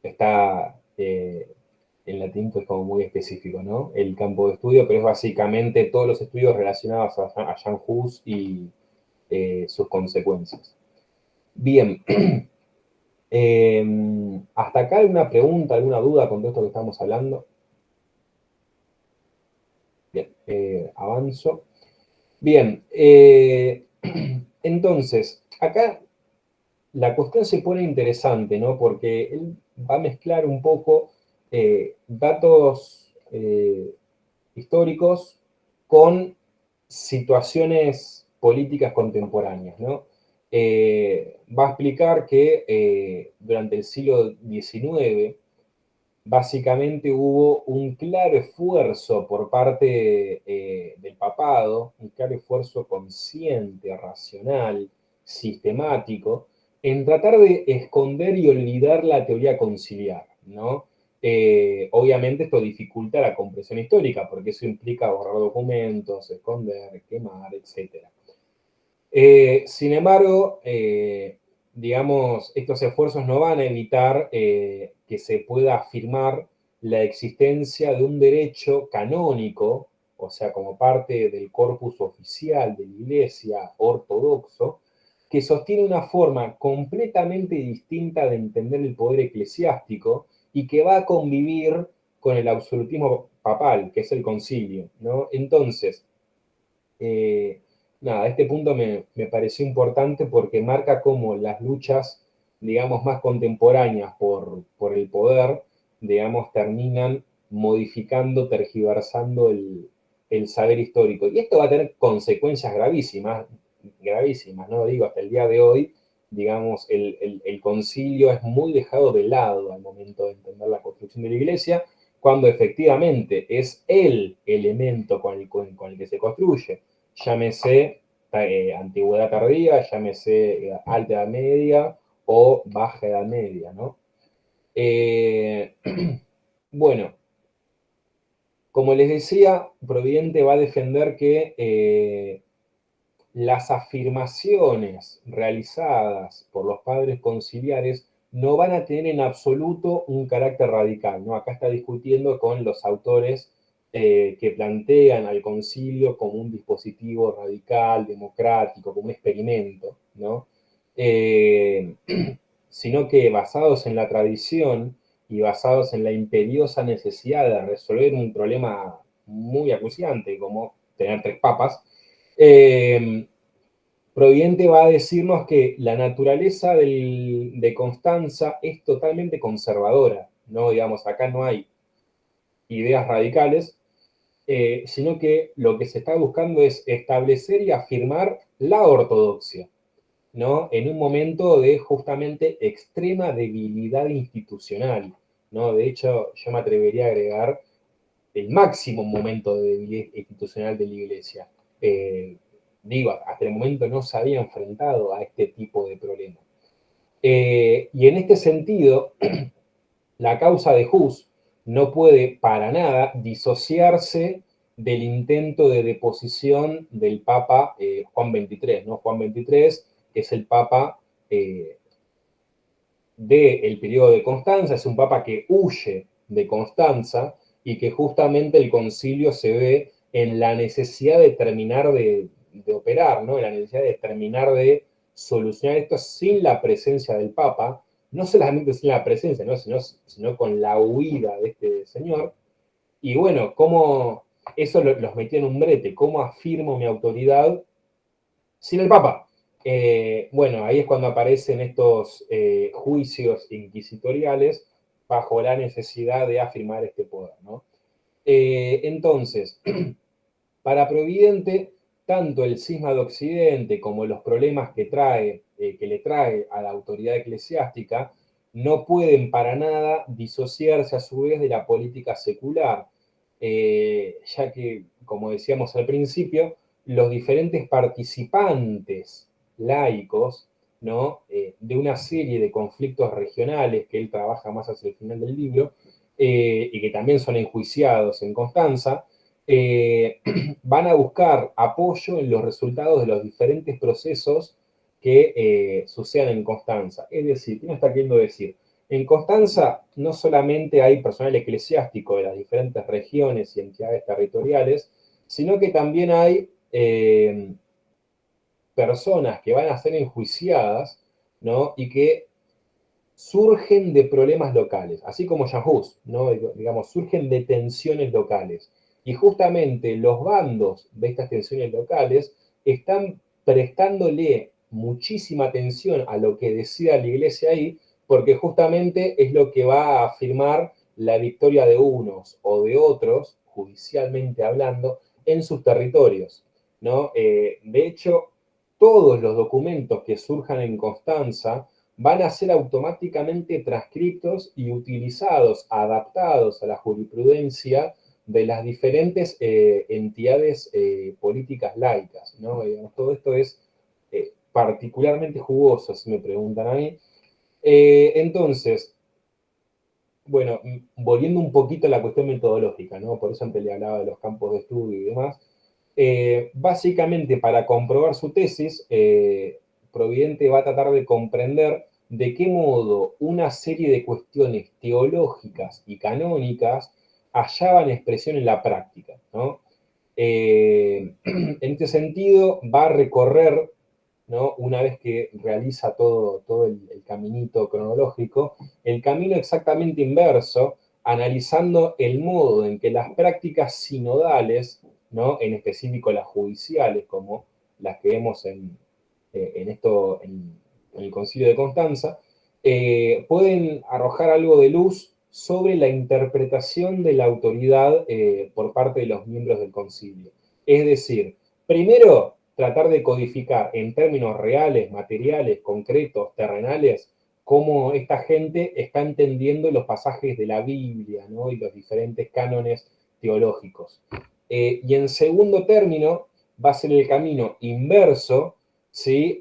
Está en latín, pues como muy específico, ¿no? El campo de estudio, pero es básicamente todos los estudios relacionados a Jan Hus y sus consecuencias. Bien. ¿Hasta acá hay una pregunta, alguna duda con todo esto que estamos hablando? Bien, avanzo. Bien, entonces, acá la cuestión se pone interesante, ¿no? Porque él va a mezclar un poco datos históricos con situaciones políticas contemporáneas, ¿no? Va a explicar que durante el siglo XIX básicamente hubo un claro esfuerzo por parte del papado, un claro esfuerzo consciente, racional, sistemático, en tratar de esconder y olvidar la teoría conciliar, ¿no? Obviamente esto dificulta la comprensión histórica, porque eso implica borrar documentos, esconder, quemar, etc. Sin embargo, digamos, estos esfuerzos no van a evitar que se pueda afirmar la existencia de un derecho canónico, o sea, como parte del corpus oficial de la Iglesia ortodoxo, que sostiene una forma completamente distinta de entender el poder eclesiástico y que va a convivir con el absolutismo papal, que es el concilio, ¿no? Entonces, nada, este punto me pareció importante porque marca cómo las luchas, digamos, más contemporáneas por el poder, digamos, terminan modificando, tergiversando el saber histórico. Y esto va a tener consecuencias gravísimas, gravísimas, ¿no? Digo, hasta el día de hoy, digamos, el concilio es muy dejado de lado al momento de entender la construcción de la iglesia, cuando efectivamente es el elemento con el que se construye, llámese antigüedad tardía, llámese alta edad media o baja edad media, ¿no? Eh, bueno, como les decía, Providente va a defender que las afirmaciones realizadas por los padres conciliares no van a tener en absoluto un carácter radical, ¿no? Acá está discutiendo con los autores que plantean al concilio como un dispositivo radical, democrático, como un experimento, ¿no? Eh, sino que basados en la tradición y basados en la imperiosa necesidad de resolver un problema muy acuciante como tener tres papas, Providente va a decirnos que la naturaleza de Constanza es totalmente conservadora, ¿no? Digamos, acá no hay ideas radicales, sino que lo que se está buscando es establecer y afirmar la ortodoxia, ¿no? En un momento de justamente extrema debilidad institucional, ¿no? De hecho, yo me atrevería a agregar el máximo momento de debilidad institucional de la Iglesia. Digo, hasta el momento no se había enfrentado a este tipo de problemas. Y en este sentido, la causa de Hus no puede para nada disociarse del intento de deposición del Papa Juan XXIII, ¿no? Juan XXIII es el Papa del periodo de Constanza, es un Papa que huye de Constanza y que justamente el concilio se ve en la necesidad de terminar de operar, ¿no? En la necesidad de terminar de solucionar esto sin la presencia del Papa, no solamente sin la presencia, ¿no? sino con la huida de este señor. Y bueno, cómo eso los metió en un brete, cómo afirmo mi autoridad sin el Papa. Bueno, ahí es cuando aparecen estos juicios inquisitoriales bajo la necesidad de afirmar este poder, ¿no? Entonces, para Providente, tanto el cisma de Occidente como los problemas que le trae a la autoridad eclesiástica, no pueden para nada disociarse a su vez de la política secular, ya que, como decíamos al principio, los diferentes participantes laicos ¿no? De una serie de conflictos regionales que él trabaja más hacia el final del libro, y que también son enjuiciados en Constanza, van a buscar apoyo en los resultados de los diferentes procesos que sucedan en Constanza. Es decir, ¿qué nos está queriendo decir? En Constanza no solamente hay personal eclesiástico de las diferentes regiones y entidades territoriales, sino que también hay personas que van a ser enjuiciadas, ¿no? Y que surgen de problemas locales, así como Yahús, ¿no? Digamos, surgen de tensiones locales. Y justamente los bandos de estas tensiones locales están prestándole muchísima atención a lo que decida la iglesia ahí, porque justamente es lo que va a afirmar la victoria de unos o de otros, judicialmente hablando, en sus territorios, ¿no? De hecho, todos los documentos que surjan en Constanza van a ser automáticamente transcritos y utilizados, adaptados a la jurisprudencia de las diferentes entidades políticas laicas, ¿no? Digamos, todo esto es particularmente jugoso, si me preguntan a mí. Entonces, bueno, volviendo un poquito a la cuestión metodológica, ¿no? Por eso antes le hablaba de los campos de estudio y demás. Básicamente, para comprobar su tesis, Providente va a tratar de comprender de qué modo una serie de cuestiones teológicas y canónicas hallaban expresión en la práctica, ¿no? En este sentido, va a recorrer, ¿no? Una vez que realiza todo el caminito cronológico, el camino exactamente inverso, analizando el modo en que las prácticas sinodales, ¿no? En específico las judiciales, como las que vemos en el Concilio de Constanza, pueden arrojar algo de luz sobre la interpretación de la autoridad por parte de los miembros del concilio. Es decir, primero, tratar de codificar en términos reales, materiales, concretos, terrenales, cómo esta gente está entendiendo los pasajes de la Biblia, ¿no? Y los diferentes cánones teológicos. Y en segundo término, va a ser el camino inverso, ¿sí?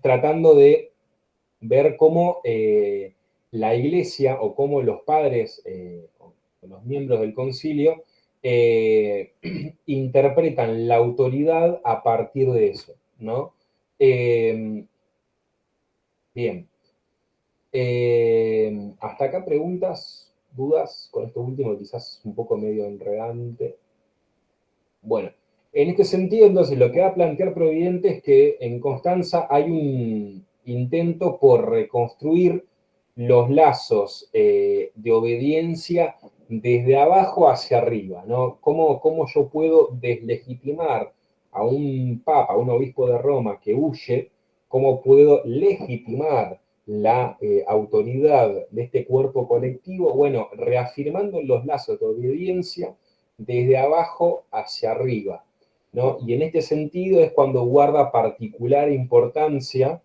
Tratando de ver cómo la iglesia o cómo los padres o los miembros del concilio interpretan la autoridad a partir de eso, ¿no? Bien. Hasta acá preguntas, dudas con esto último, quizás un poco medio enredante. Bueno, en este sentido, entonces, lo que va a plantear Providente es que en Constanza hay un intento por reconstruir los lazos de obediencia desde abajo hacia arriba, ¿no? ¿Cómo yo puedo deslegitimar a un papa, a un obispo de Roma que huye? ¿Cómo puedo legitimar la autoridad de este cuerpo colectivo? Bueno, reafirmando los lazos de obediencia desde abajo hacia arriba, ¿no? Y en este sentido es cuando guarda particular importancia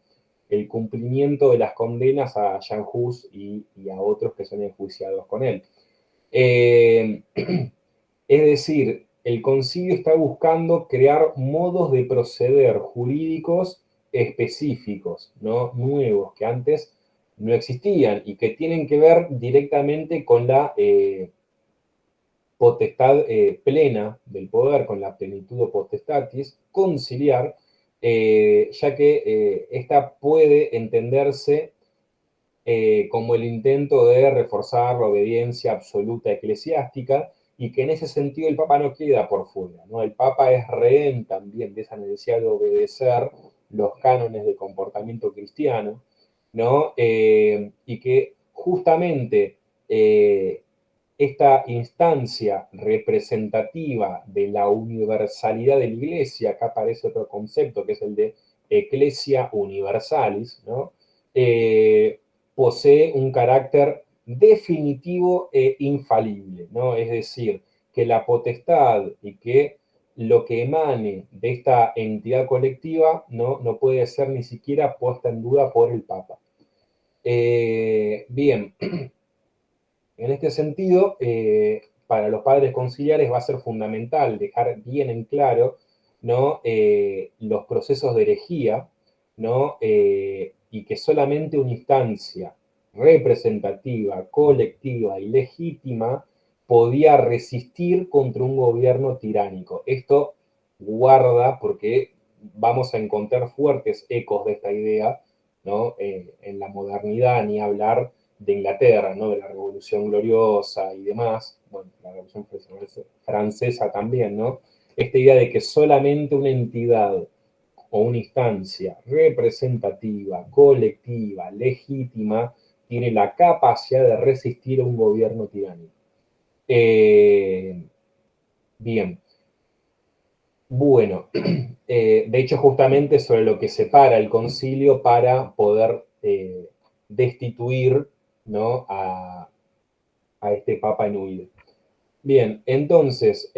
el cumplimiento de las condenas a Jan Hus y a otros que son enjuiciados con él. Es decir, el concilio está buscando crear modos de proceder jurídicos específicos, ¿no? Nuevos, que antes no existían y que tienen que ver directamente con la potestad plena del poder, con la plenitud o potestatis conciliar, ya que esta puede entenderse como el intento de reforzar la obediencia absoluta eclesiástica, y que en ese sentido el Papa no queda por fuera, ¿no? El Papa es rehén también de esa necesidad de obedecer los cánones de comportamiento cristiano, ¿no? Y que justamente esta instancia representativa de la universalidad de la Iglesia, acá aparece otro concepto que es el de Ecclesia Universalis, ¿no? Posee un carácter definitivo e infalible, ¿no? Es decir, que la potestad y que lo que emane de esta entidad colectiva no puede ser ni siquiera puesta en duda por el Papa. Bien, en este sentido, para los padres conciliares va a ser fundamental dejar bien en claro, ¿no? Los procesos de herejía, ¿no? Y que solamente una instancia representativa, colectiva y legítima podía resistir contra un gobierno tiránico. Esto guarda, porque vamos a encontrar fuertes ecos de esta idea, ¿no? En la modernidad, ni hablar de Inglaterra, ¿no? De la Revolución Gloriosa y demás, bueno, la Revolución Francesa también, ¿no? Esta idea de que solamente una entidad o una instancia representativa, colectiva, legítima, tiene la capacidad de resistir a un gobierno tiránico. Bien. Bueno, de hecho justamente sobre lo que separa el concilio para poder destituir, ¿no? a este papa en huida. Bien, entonces,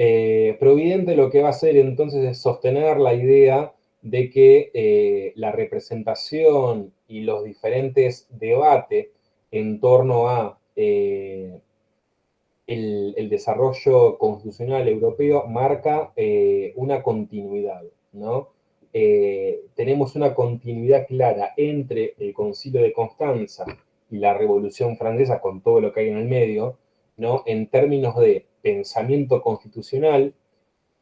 Providente lo que va a hacer entonces es sostener la idea de que la representación y los diferentes debates en torno a el desarrollo constitucional europeo marca una continuidad, ¿no? Tenemos una continuidad clara entre el Concilio de Constanza y la Revolución Francesa, con todo lo que hay en el medio, ¿no? En términos de pensamiento constitucional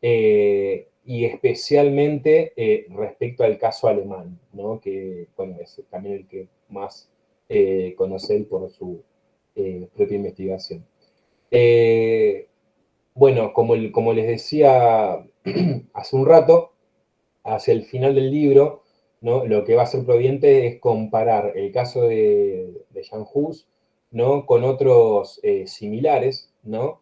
y especialmente respecto al caso alemán, ¿no? Que, bueno, es también el que más conoce él por su propia investigación. Bueno, como les decía hace un rato, hacia el final del libro, ¿no? Lo que va a hacer Providente es comparar el caso de Jan Hus, ¿no? Con otros similares, ¿no?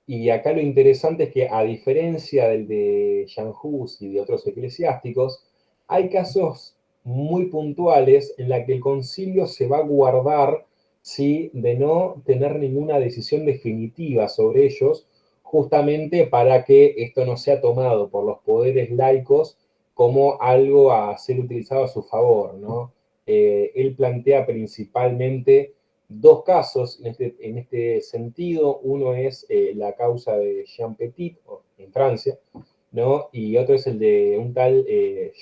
Y acá lo interesante es que, a diferencia del de Jan Hus y de otros eclesiásticos, hay casos muy puntuales en la que el concilio se va a guardar, ¿sí?, de no tener ninguna decisión definitiva sobre ellos, justamente para que esto no sea tomado por los poderes laicos como algo a ser utilizado a su favor, ¿no? Él plantea principalmente dos casos en este sentido. Uno es la causa de Jean Petit, en Francia, ¿no? Y otro es el de un tal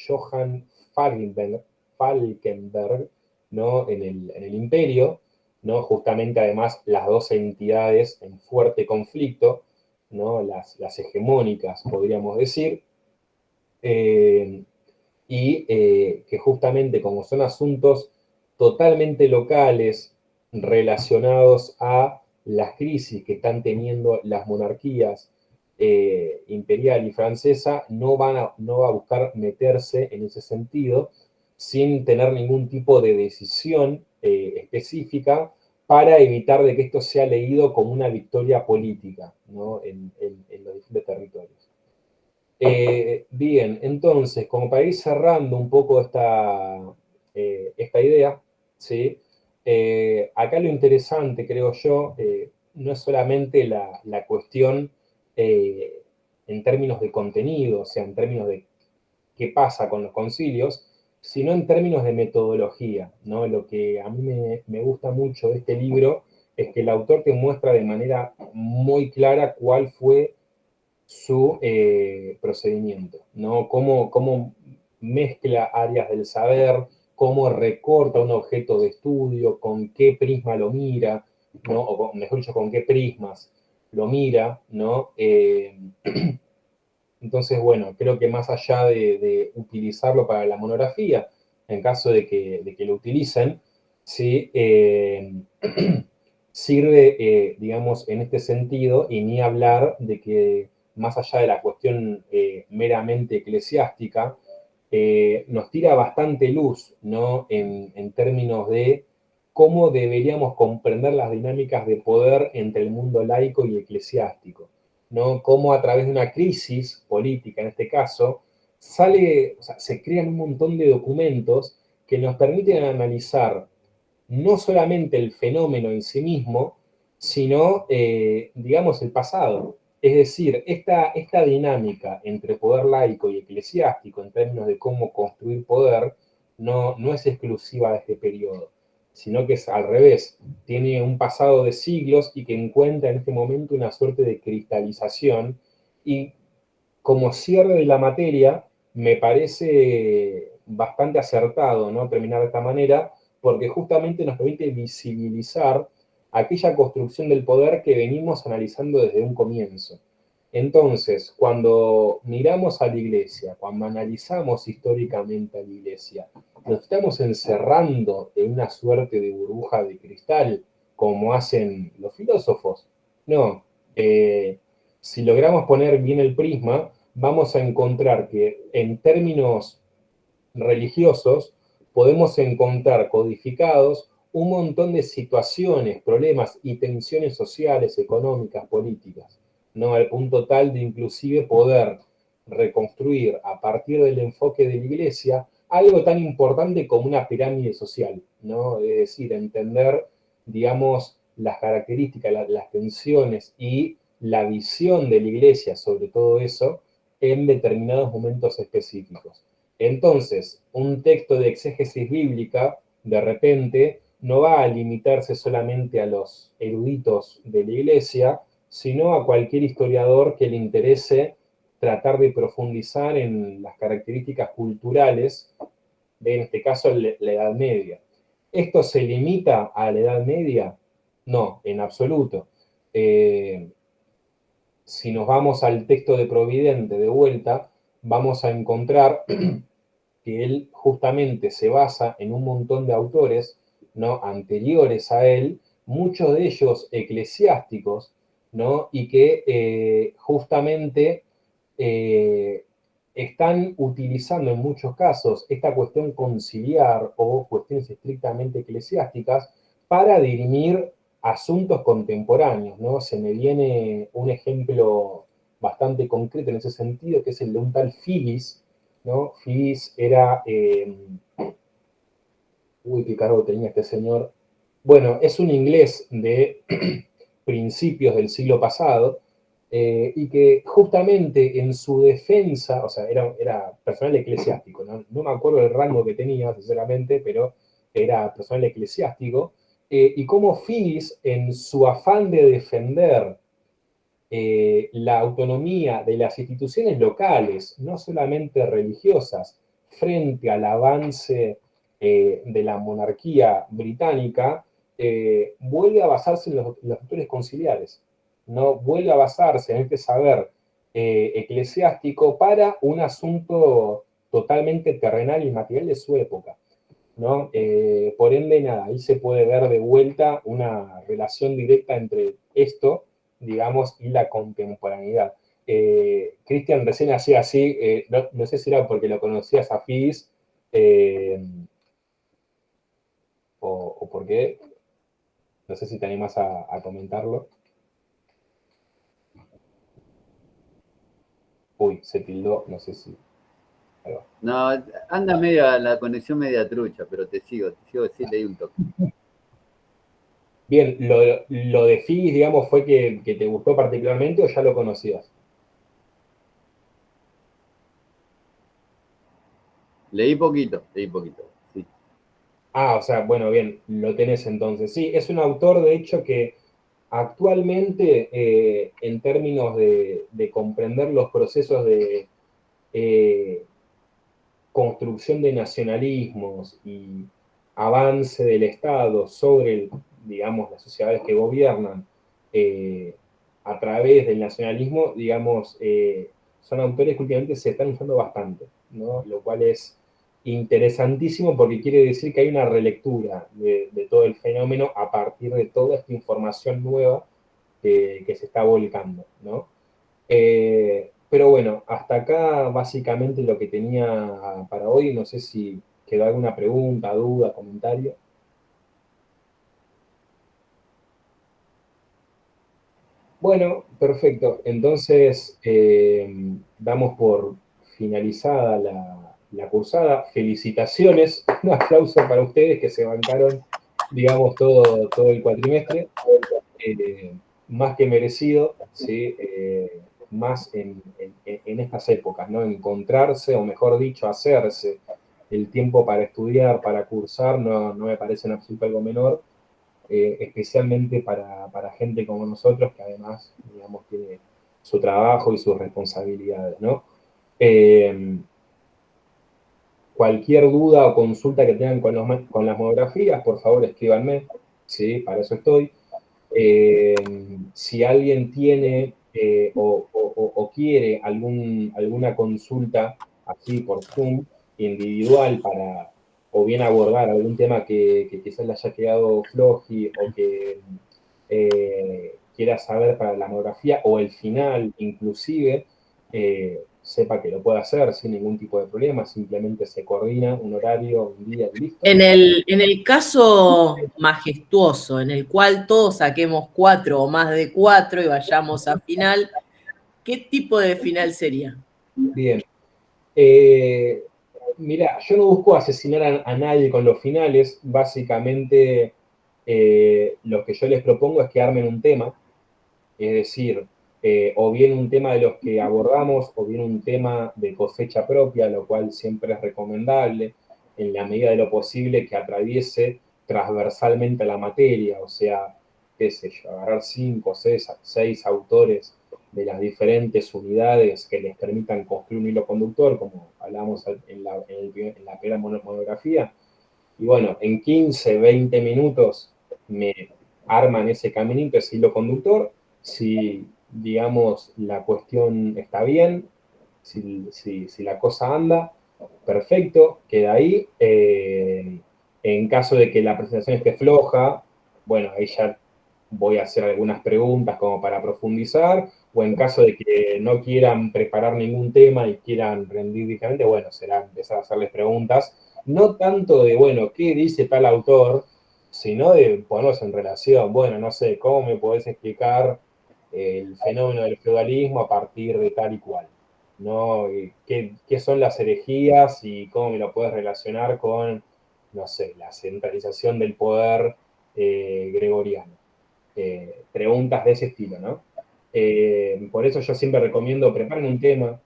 Johann Falkenberg, ¿no? En el Imperio, ¿no? Justamente, además, las dos entidades en fuerte conflicto, ¿no? Las hegemónicas, podríamos decir, y que justamente, como son asuntos totalmente locales relacionados a las crisis que están teniendo las monarquías imperial y francesa, no va a buscar meterse en ese sentido sin tener ningún tipo de decisión específica, para evitar de que esto sea leído como una victoria política, ¿no? en los distintos territorios. Bien, entonces, como para ir cerrando un poco esta idea, ¿sí? Acá lo interesante, creo yo, no es solamente la cuestión en términos de contenido, o sea, en términos de qué pasa con los concilios, sino en términos de metodología, ¿no? Lo que a mí me gusta mucho de este libro es que el autor te muestra de manera muy clara cuál fue su procedimiento, ¿no? Cómo mezcla áreas del saber, cómo recorta un objeto de estudio, con qué prisma lo mira, ¿no? O mejor dicho, con qué prismas lo mira, ¿no? Entonces, bueno, creo que más allá de utilizarlo para la monografía, en caso de que lo utilicen, ¿sí? Sirve, digamos, en este sentido, y ni hablar de que, más allá de la cuestión meramente eclesiástica, nos tira bastante luz, ¿no? En términos de cómo deberíamos comprender las dinámicas de poder entre el mundo laico y eclesiástico, ¿no? Cómo, a través de una crisis política, en este caso, o sea, se crean un montón de documentos que nos permiten analizar no solamente el fenómeno en sí mismo, sino, digamos, el pasado. Es decir, esta dinámica entre poder laico y eclesiástico, en términos de cómo construir poder, no es exclusiva de este periodo, sino que es al revés. Tiene un pasado de siglos y que encuentra en este momento una suerte de cristalización, y como cierre de la materia, me parece bastante acertado, ¿no? Terminar de esta manera, porque justamente nos permite visibilizar aquella construcción del poder que venimos analizando desde un comienzo. Entonces, cuando miramos a la iglesia, cuando analizamos históricamente a la iglesia, nos estamos encerrando en una suerte de burbuja de cristal, como hacen los filósofos. No, si logramos poner bien el prisma, vamos a encontrar que en términos religiosos podemos encontrar codificados un montón de situaciones, problemas y tensiones sociales, económicas, políticas, ¿no? Al punto tal de inclusive poder reconstruir a partir del enfoque de la iglesia algo tan importante como una pirámide social, ¿no? Es decir, entender, digamos, las características, las tensiones y la visión de la iglesia sobre todo eso en determinados momentos específicos. Entonces, un texto de exégesis bíblica, de repente, no va a limitarse solamente a los eruditos de la iglesia, sino a cualquier historiador que le interese tratar de profundizar en las características culturales de, en este caso, la Edad Media. ¿Esto se limita a la Edad Media? No, en absoluto. Si nos vamos al texto de Providente de vuelta, vamos a encontrar que él justamente se basa en un montón de autores, ¿no? Anteriores a él, muchos de ellos eclesiásticos, ¿no? Y que justamente están utilizando en muchos casos esta cuestión conciliar o cuestiones estrictamente eclesiásticas para dirimir asuntos contemporáneos, ¿no? Se me viene un ejemplo bastante concreto en ese sentido, que es el de un tal Filis, ¿no? Filis era, uy, qué cargo tenía este señor. Bueno, es un inglés de principios del siglo pasado, y que justamente en su defensa, o sea, era personal eclesiástico, ¿no? No me acuerdo el rango que tenía, sinceramente, pero era personal eclesiástico, y cómo Filis, en su afán de defender la autonomía de las instituciones locales, no solamente religiosas, frente al avance de la monarquía británica, vuelve a basarse en los factores conciliares, no vuelve a basarse en este saber eclesiástico para un asunto totalmente terrenal y material de su época, ¿no? Por ende, nada, ahí se puede ver de vuelta una relación directa entre esto, digamos, y la contemporaneidad. Cristian recién hacía así, no sé si era porque lo conocías a Fis, eh, o por qué, no sé si te animas a comentarlo. Uy, se tildó, no sé si... No, anda media, la conexión media trucha, pero te sigo, sí leí un toque. Bien, lo de Fis, digamos, fue que te gustó particularmente o ya lo conocías. Leí poquito, sí. Ah, o sea, bueno, bien, lo tenés entonces. Sí, es un autor, de hecho, que actualmente, en términos de comprender los procesos de eh, construcción de nacionalismos y avance del Estado sobre, digamos, las sociedades que gobiernan eh, a través del nacionalismo, digamos, son autores que últimamente se están usando bastante, ¿no? Lo cual es interesantísimo porque quiere decir que hay una relectura de todo el fenómeno a partir de toda esta información nueva que se está volcando, ¿no? Pero bueno, hasta acá básicamente lo que tenía para hoy. No sé si quedó alguna pregunta, duda, comentario. Bueno, perfecto. Entonces, damos por finalizada la cursada. Felicitaciones. Un aplauso para ustedes que se bancaron, digamos, todo el cuatrimestre. Más que merecido, ¿sí? Más en estas épocas, ¿no? Encontrarse, o mejor dicho, hacerse el tiempo para estudiar, para cursar, no me parece en absoluto algo menor, especialmente para gente como nosotros, que además, digamos, tiene su trabajo y sus responsabilidades, ¿no? cualquier duda o consulta que tengan con las monografías, por favor escríbanme, sí, para eso estoy. Si alguien tiene o quiere alguna consulta así por Zoom, individual, para o bien abordar algún tema que quizás le haya quedado floji o que quiera saber para la monografía o el final inclusive, sepa que lo puede hacer sin ningún tipo de problema, simplemente se coordina un horario, un día y listo. En el caso majestuoso, en el cual todos saquemos 4 o más de 4 y vayamos a final, ¿qué tipo de final sería? Bien. Mira, yo no busco asesinar a nadie con los finales, básicamente lo que yo les propongo es que armen un tema, es decir, o bien un tema de los que abordamos, o bien un tema de cosecha propia, lo cual siempre es recomendable, en la medida de lo posible que atraviese transversalmente a la materia, o sea, qué sé yo, agarrar 5, 6 autores de las diferentes unidades que les permitan construir un hilo conductor, como hablamos en la primera monografía, y bueno, en 15, 20 minutos me arman ese caminito, ese hilo conductor. Si, digamos, la cuestión está bien, si la cosa anda, perfecto, queda ahí. En caso de que la presentación esté floja, bueno, ahí ya voy a hacer algunas preguntas como para profundizar, o en caso de que no quieran preparar ningún tema y quieran rendir directamente, bueno, será empezar a hacerles preguntas, no tanto de, bueno, ¿qué dice tal autor?, sino de ponernos en relación, bueno, no sé, ¿cómo me podés explicar el fenómeno del feudalismo a partir de tal y cual? ¿No? ¿Qué son las herejías y cómo me lo puedes relacionar con, no sé, la centralización del poder gregoriano? Preguntas de ese estilo, ¿no? Por eso yo siempre recomiendo, preparen un tema,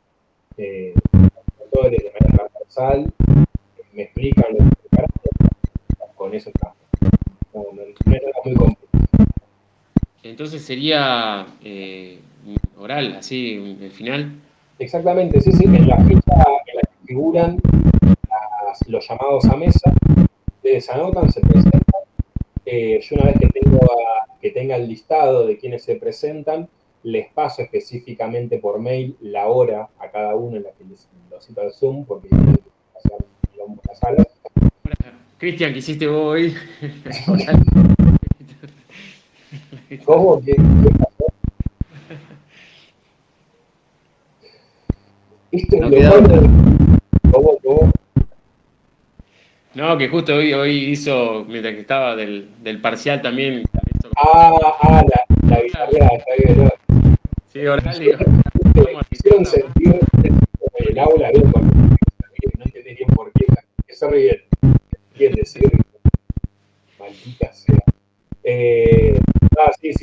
autores de manera transversal, me explican lo que prepararon, con eso está. No es nada muy complejo. Entonces sería oral, así, el final. Exactamente, sí, sí, en la fecha en la que figuran los llamados a mesa, ustedes anotan, se presentan. Yo una vez que tenga el listado de quienes se presentan, les paso específicamente por mail la hora a cada uno en la que les cito al Zoom, porque tienen que pasar las salas. Cristian, ¿qué hiciste vos hoy? ¿Cómo? ¿Qué pasó? Esto No es lo quedaba malo. otra. ¿Cómo? No, que justo hoy hizo, mientras que estaba del parcial también. La guitarra, está bien, ¿no? Sí, oral, digo. Hicieron sentir en el aula, bien, no entendés bien por qué, eso re bien. Bien decir, maldita sea.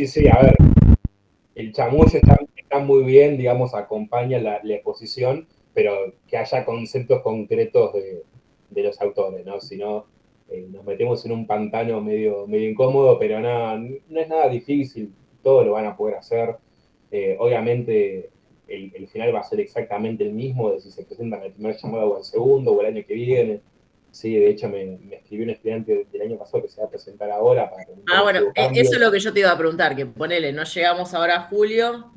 Sí, a ver, el chamullo está muy bien, digamos, acompaña la exposición, pero que haya conceptos concretos de los autores, ¿no? Si no, nos metemos en un pantano medio incómodo, pero no es nada difícil, todo lo van a poder hacer. Obviamente, el final va a ser exactamente el mismo, de si se presentan el primer llamado o el segundo, o el año que viene. Sí, de hecho me escribió un estudiante del año pasado que se va a presentar ahora para preguntar si Bueno, hubo cambios. eso es lo que yo te iba a preguntar, que ponele, no llegamos ahora a julio,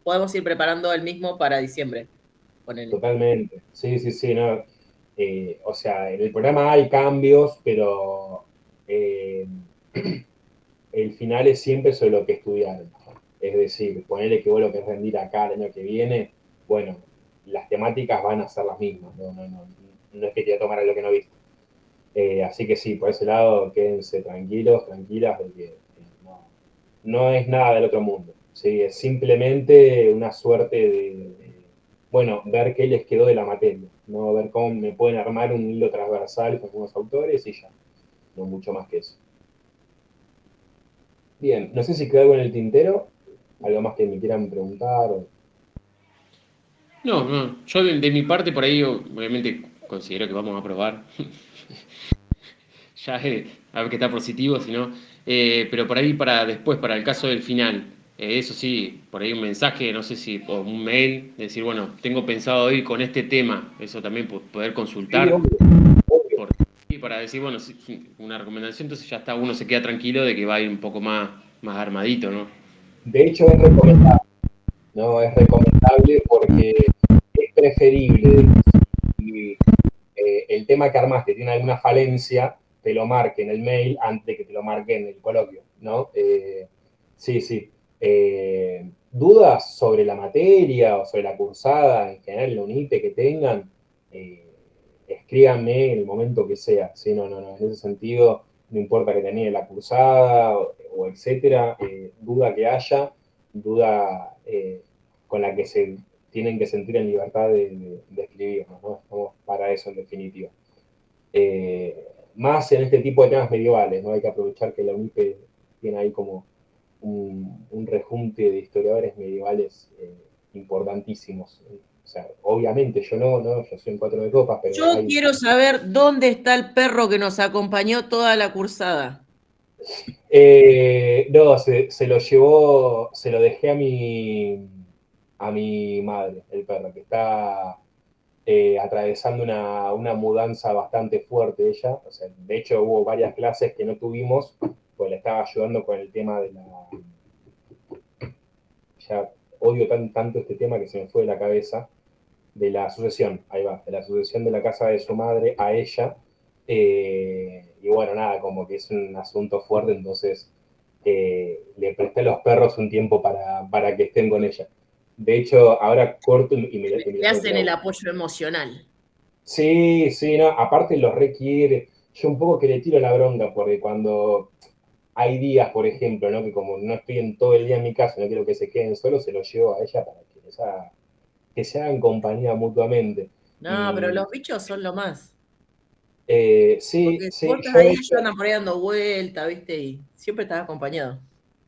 podemos ir preparando el mismo para diciembre. Ponele. Totalmente, sí, no. O sea, en el programa hay cambios, pero el final es siempre sobre lo que estudiaron. Es decir, ponerle que vos lo que es rendir acá el año que viene, bueno, las temáticas van a ser las mismas, no es que te voy a tomar lo que no viste. Así que sí, por ese lado, quédense tranquilos, tranquilas, de que no es nada del otro mundo. ¿Sí? Es simplemente una suerte bueno, ver qué les quedó de la materia, ¿no? Ver cómo me pueden armar un hilo transversal con algunos autores y ya. No mucho más que eso. Bien, no sé si quedó algo en el tintero, algo más que me quieran preguntar. No, yo de mi parte por ahí obviamente considero que vamos a probar. Ya a ver que está positivo, si no. Pero por ahí para después, para el caso del final, eso sí, por ahí un mensaje, no sé si, o un mail, decir, bueno, tengo pensado ir con este tema, eso también poder Sí, consultar. obvio. Y para decir, bueno, una recomendación, entonces ya está, uno se queda tranquilo de que va a ir un poco más armadito, ¿no? De hecho, es recomendable, ¿no? Es recomendable porque es preferible si el tema que armaste tiene alguna falencia, te lo marque en el mail antes de que te lo marque en el coloquio, ¿no? Sí, sí. ¿Dudas sobre la materia o sobre la cursada en general, la UNIPE que tengan? Escríbanme en el momento que sea. ¿Sí? No. En ese sentido, no importa que termine la cursada o etcétera, duda que haya, duda con la que se tienen que sentir en libertad de escribirnos, ¿no? Estamos para eso en definitiva. Más en este tipo de temas medievales, ¿no? Hay que aprovechar que la UNIPE tiene ahí como un rejunte de historiadores medievales importantísimos. O sea, obviamente yo no, yo soy un 4 de copas, pero Yo quiero saber dónde está el perro que nos acompañó toda la cursada. No, se lo llevó, se lo dejé a mi madre, el perro, que está atravesando una mudanza bastante fuerte ella. O sea, de hecho, hubo varias clases que no tuvimos, pues le estaba ayudando con el tema de la... Ya odio tanto este tema que se me fue de la cabeza, de la sucesión, ahí va, de la sucesión de la casa de su madre a ella. Y bueno, nada, como que es un asunto fuerte, entonces le presté los perros un tiempo para que estén con ella. De hecho, ahora corto y me Le hacen el apoyo emocional. Sí, sí, no, aparte los requiere. Yo un poco que le tiro la bronca, porque cuando hay días, por ejemplo, ¿no? Que como no estoy en todo el día en mi casa, no quiero que se queden solos, se los llevo a ella para que se hagan compañía mutuamente. No, pero Y los bichos son lo más. sí, Porque sí, vos estás yo ahí, de ellos hecho, andan por ahí dando vuelta, ¿viste? Y siempre estás acompañado.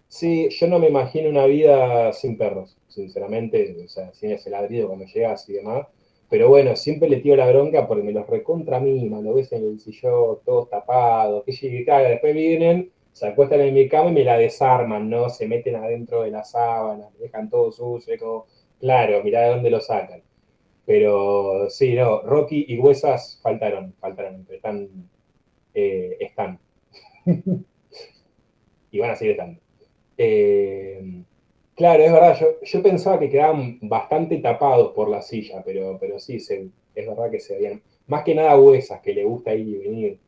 sí, yo no me imagino una vida sin perros, sinceramente, o sea, sin ese ladrido cuando llegas y demás. Pero bueno, siempre le tiro la bronca porque me los recontra mima, lo ves en el sillón, todos tapados, que llegue, caga, después vienen, se acuestan en mi cama y me la desarman, ¿no? Se meten adentro de la sábana, me dejan todo sucio, como, claro, mirá de dónde lo sacan. Pero sí, no, Rocky y Huesas faltaron, están. Y van a seguir estando. Claro, es verdad, yo pensaba que quedaban bastante tapados por la silla, pero sí, es verdad que se veían. Más que nada Huesas, que le gusta ir y venir.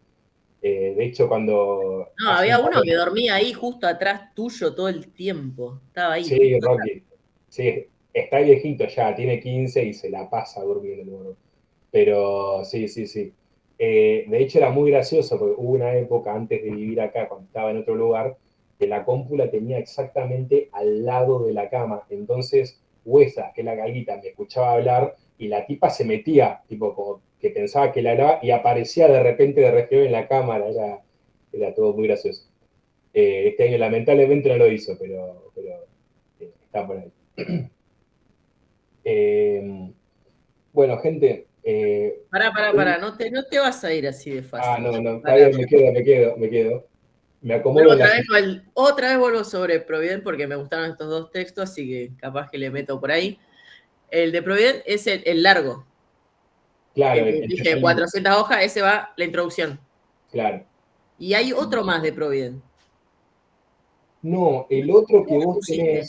De hecho, cuando No, hace había un par uno de... que dormía ahí justo atrás tuyo todo el tiempo. Estaba ahí, Sí, justo. Rocky. Sí, está viejito ya, tiene 15 y se la pasa durmiendo el mono. Pero sí, sí, sí. De hecho, era muy gracioso porque hubo una época antes de vivir acá, cuando estaba en otro lugar, que la cómpula tenía exactamente al lado de la cama. Entonces, Huesa, que es la galguita, me escuchaba hablar y la tipa se metía, tipo como que pensaba que la hablaba y aparecía de repente de reflejo en la cámara. Era todo muy gracioso. Este año lamentablemente no lo hizo, pero está por ahí. Bueno, gente, Pará, no te vas a ir así de fácil. no, está Pará. bien, me quedo. Me acomodo Vuelvo en la otra vez, silla. otra vez vuelvo sobre Provident porque me gustaron estos dos textos, así que capaz que le meto por ahí. El de Provident es el largo, que Claro, te el dije tercer libro, 400 hojas, ese va la introducción. claro. Y hay otro más de Provident. No, ¿Cómo le pusiste?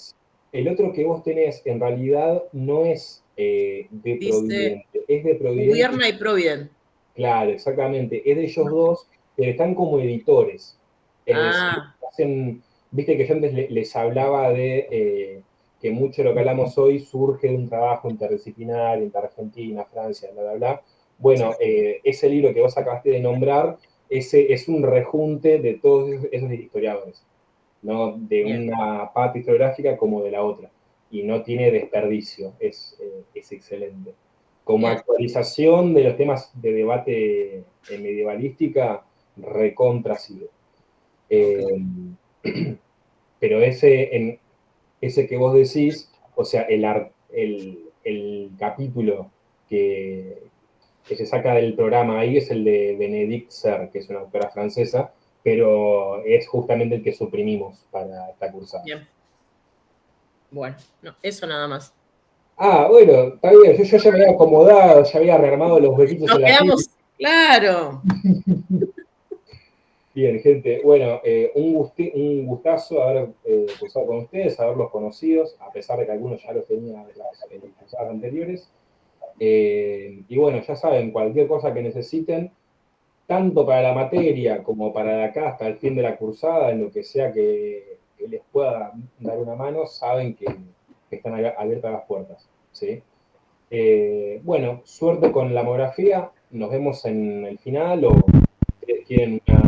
el otro que vos tenés en realidad no es de Dice Providente, es de Providente, Gubierna y Provident. claro, exactamente, es de ellos dos, pero están como editores. Ah, Hacen, viste que yo antes les hablaba de que mucho de lo que hablamos hoy surge de un trabajo interdisciplinario entre Argentina, Francia, bla, bla, bla. sí, Bueno, ese libro que vos acabaste de nombrar, ese es un rejunte de todos esos historiadores, ¿no? De bien. una parte historiográfica como de la otra. Y no tiene desperdicio, es excelente. Como Bien. actualización de los temas de debate en medievalística, recontra sirve. Ok. Eh, pero ese que vos decís, o sea, el capítulo que se saca del programa ahí es el de Benedict Serre, que es una autora francesa, pero es justamente el que suprimimos para esta cursada. Bien. Bueno, no, eso nada más. Ah, bueno, está bien, yo ya me había acomodado, ya había rearmado los huequitos en Nos la quedamos, pila. Claro. Bien, gente. Bueno, un gustazo haber cursado con ustedes, haberlos conocidos, a pesar de que algunos ya los tenía de las cursadas anteriores. Y bueno, ya saben, cualquier cosa que necesiten, tanto para la materia como para de acá hasta el fin de la cursada, en lo que sea que les pueda dar una mano, saben que están abiertas las puertas. ¿Sí? Bueno, suerte con la monografía. Nos vemos en el final o si quieren una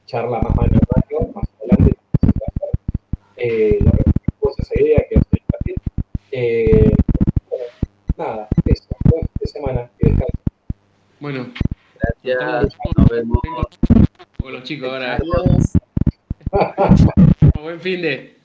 charla más mano a mano, más adelante. La verdad es que fue esa idea que os compartir. Bueno, nada, eso. Buen fin de semana. Que descansen. Bueno, Gracias, nos vemos. con los chicos ahora. Adiós. Buen fin de.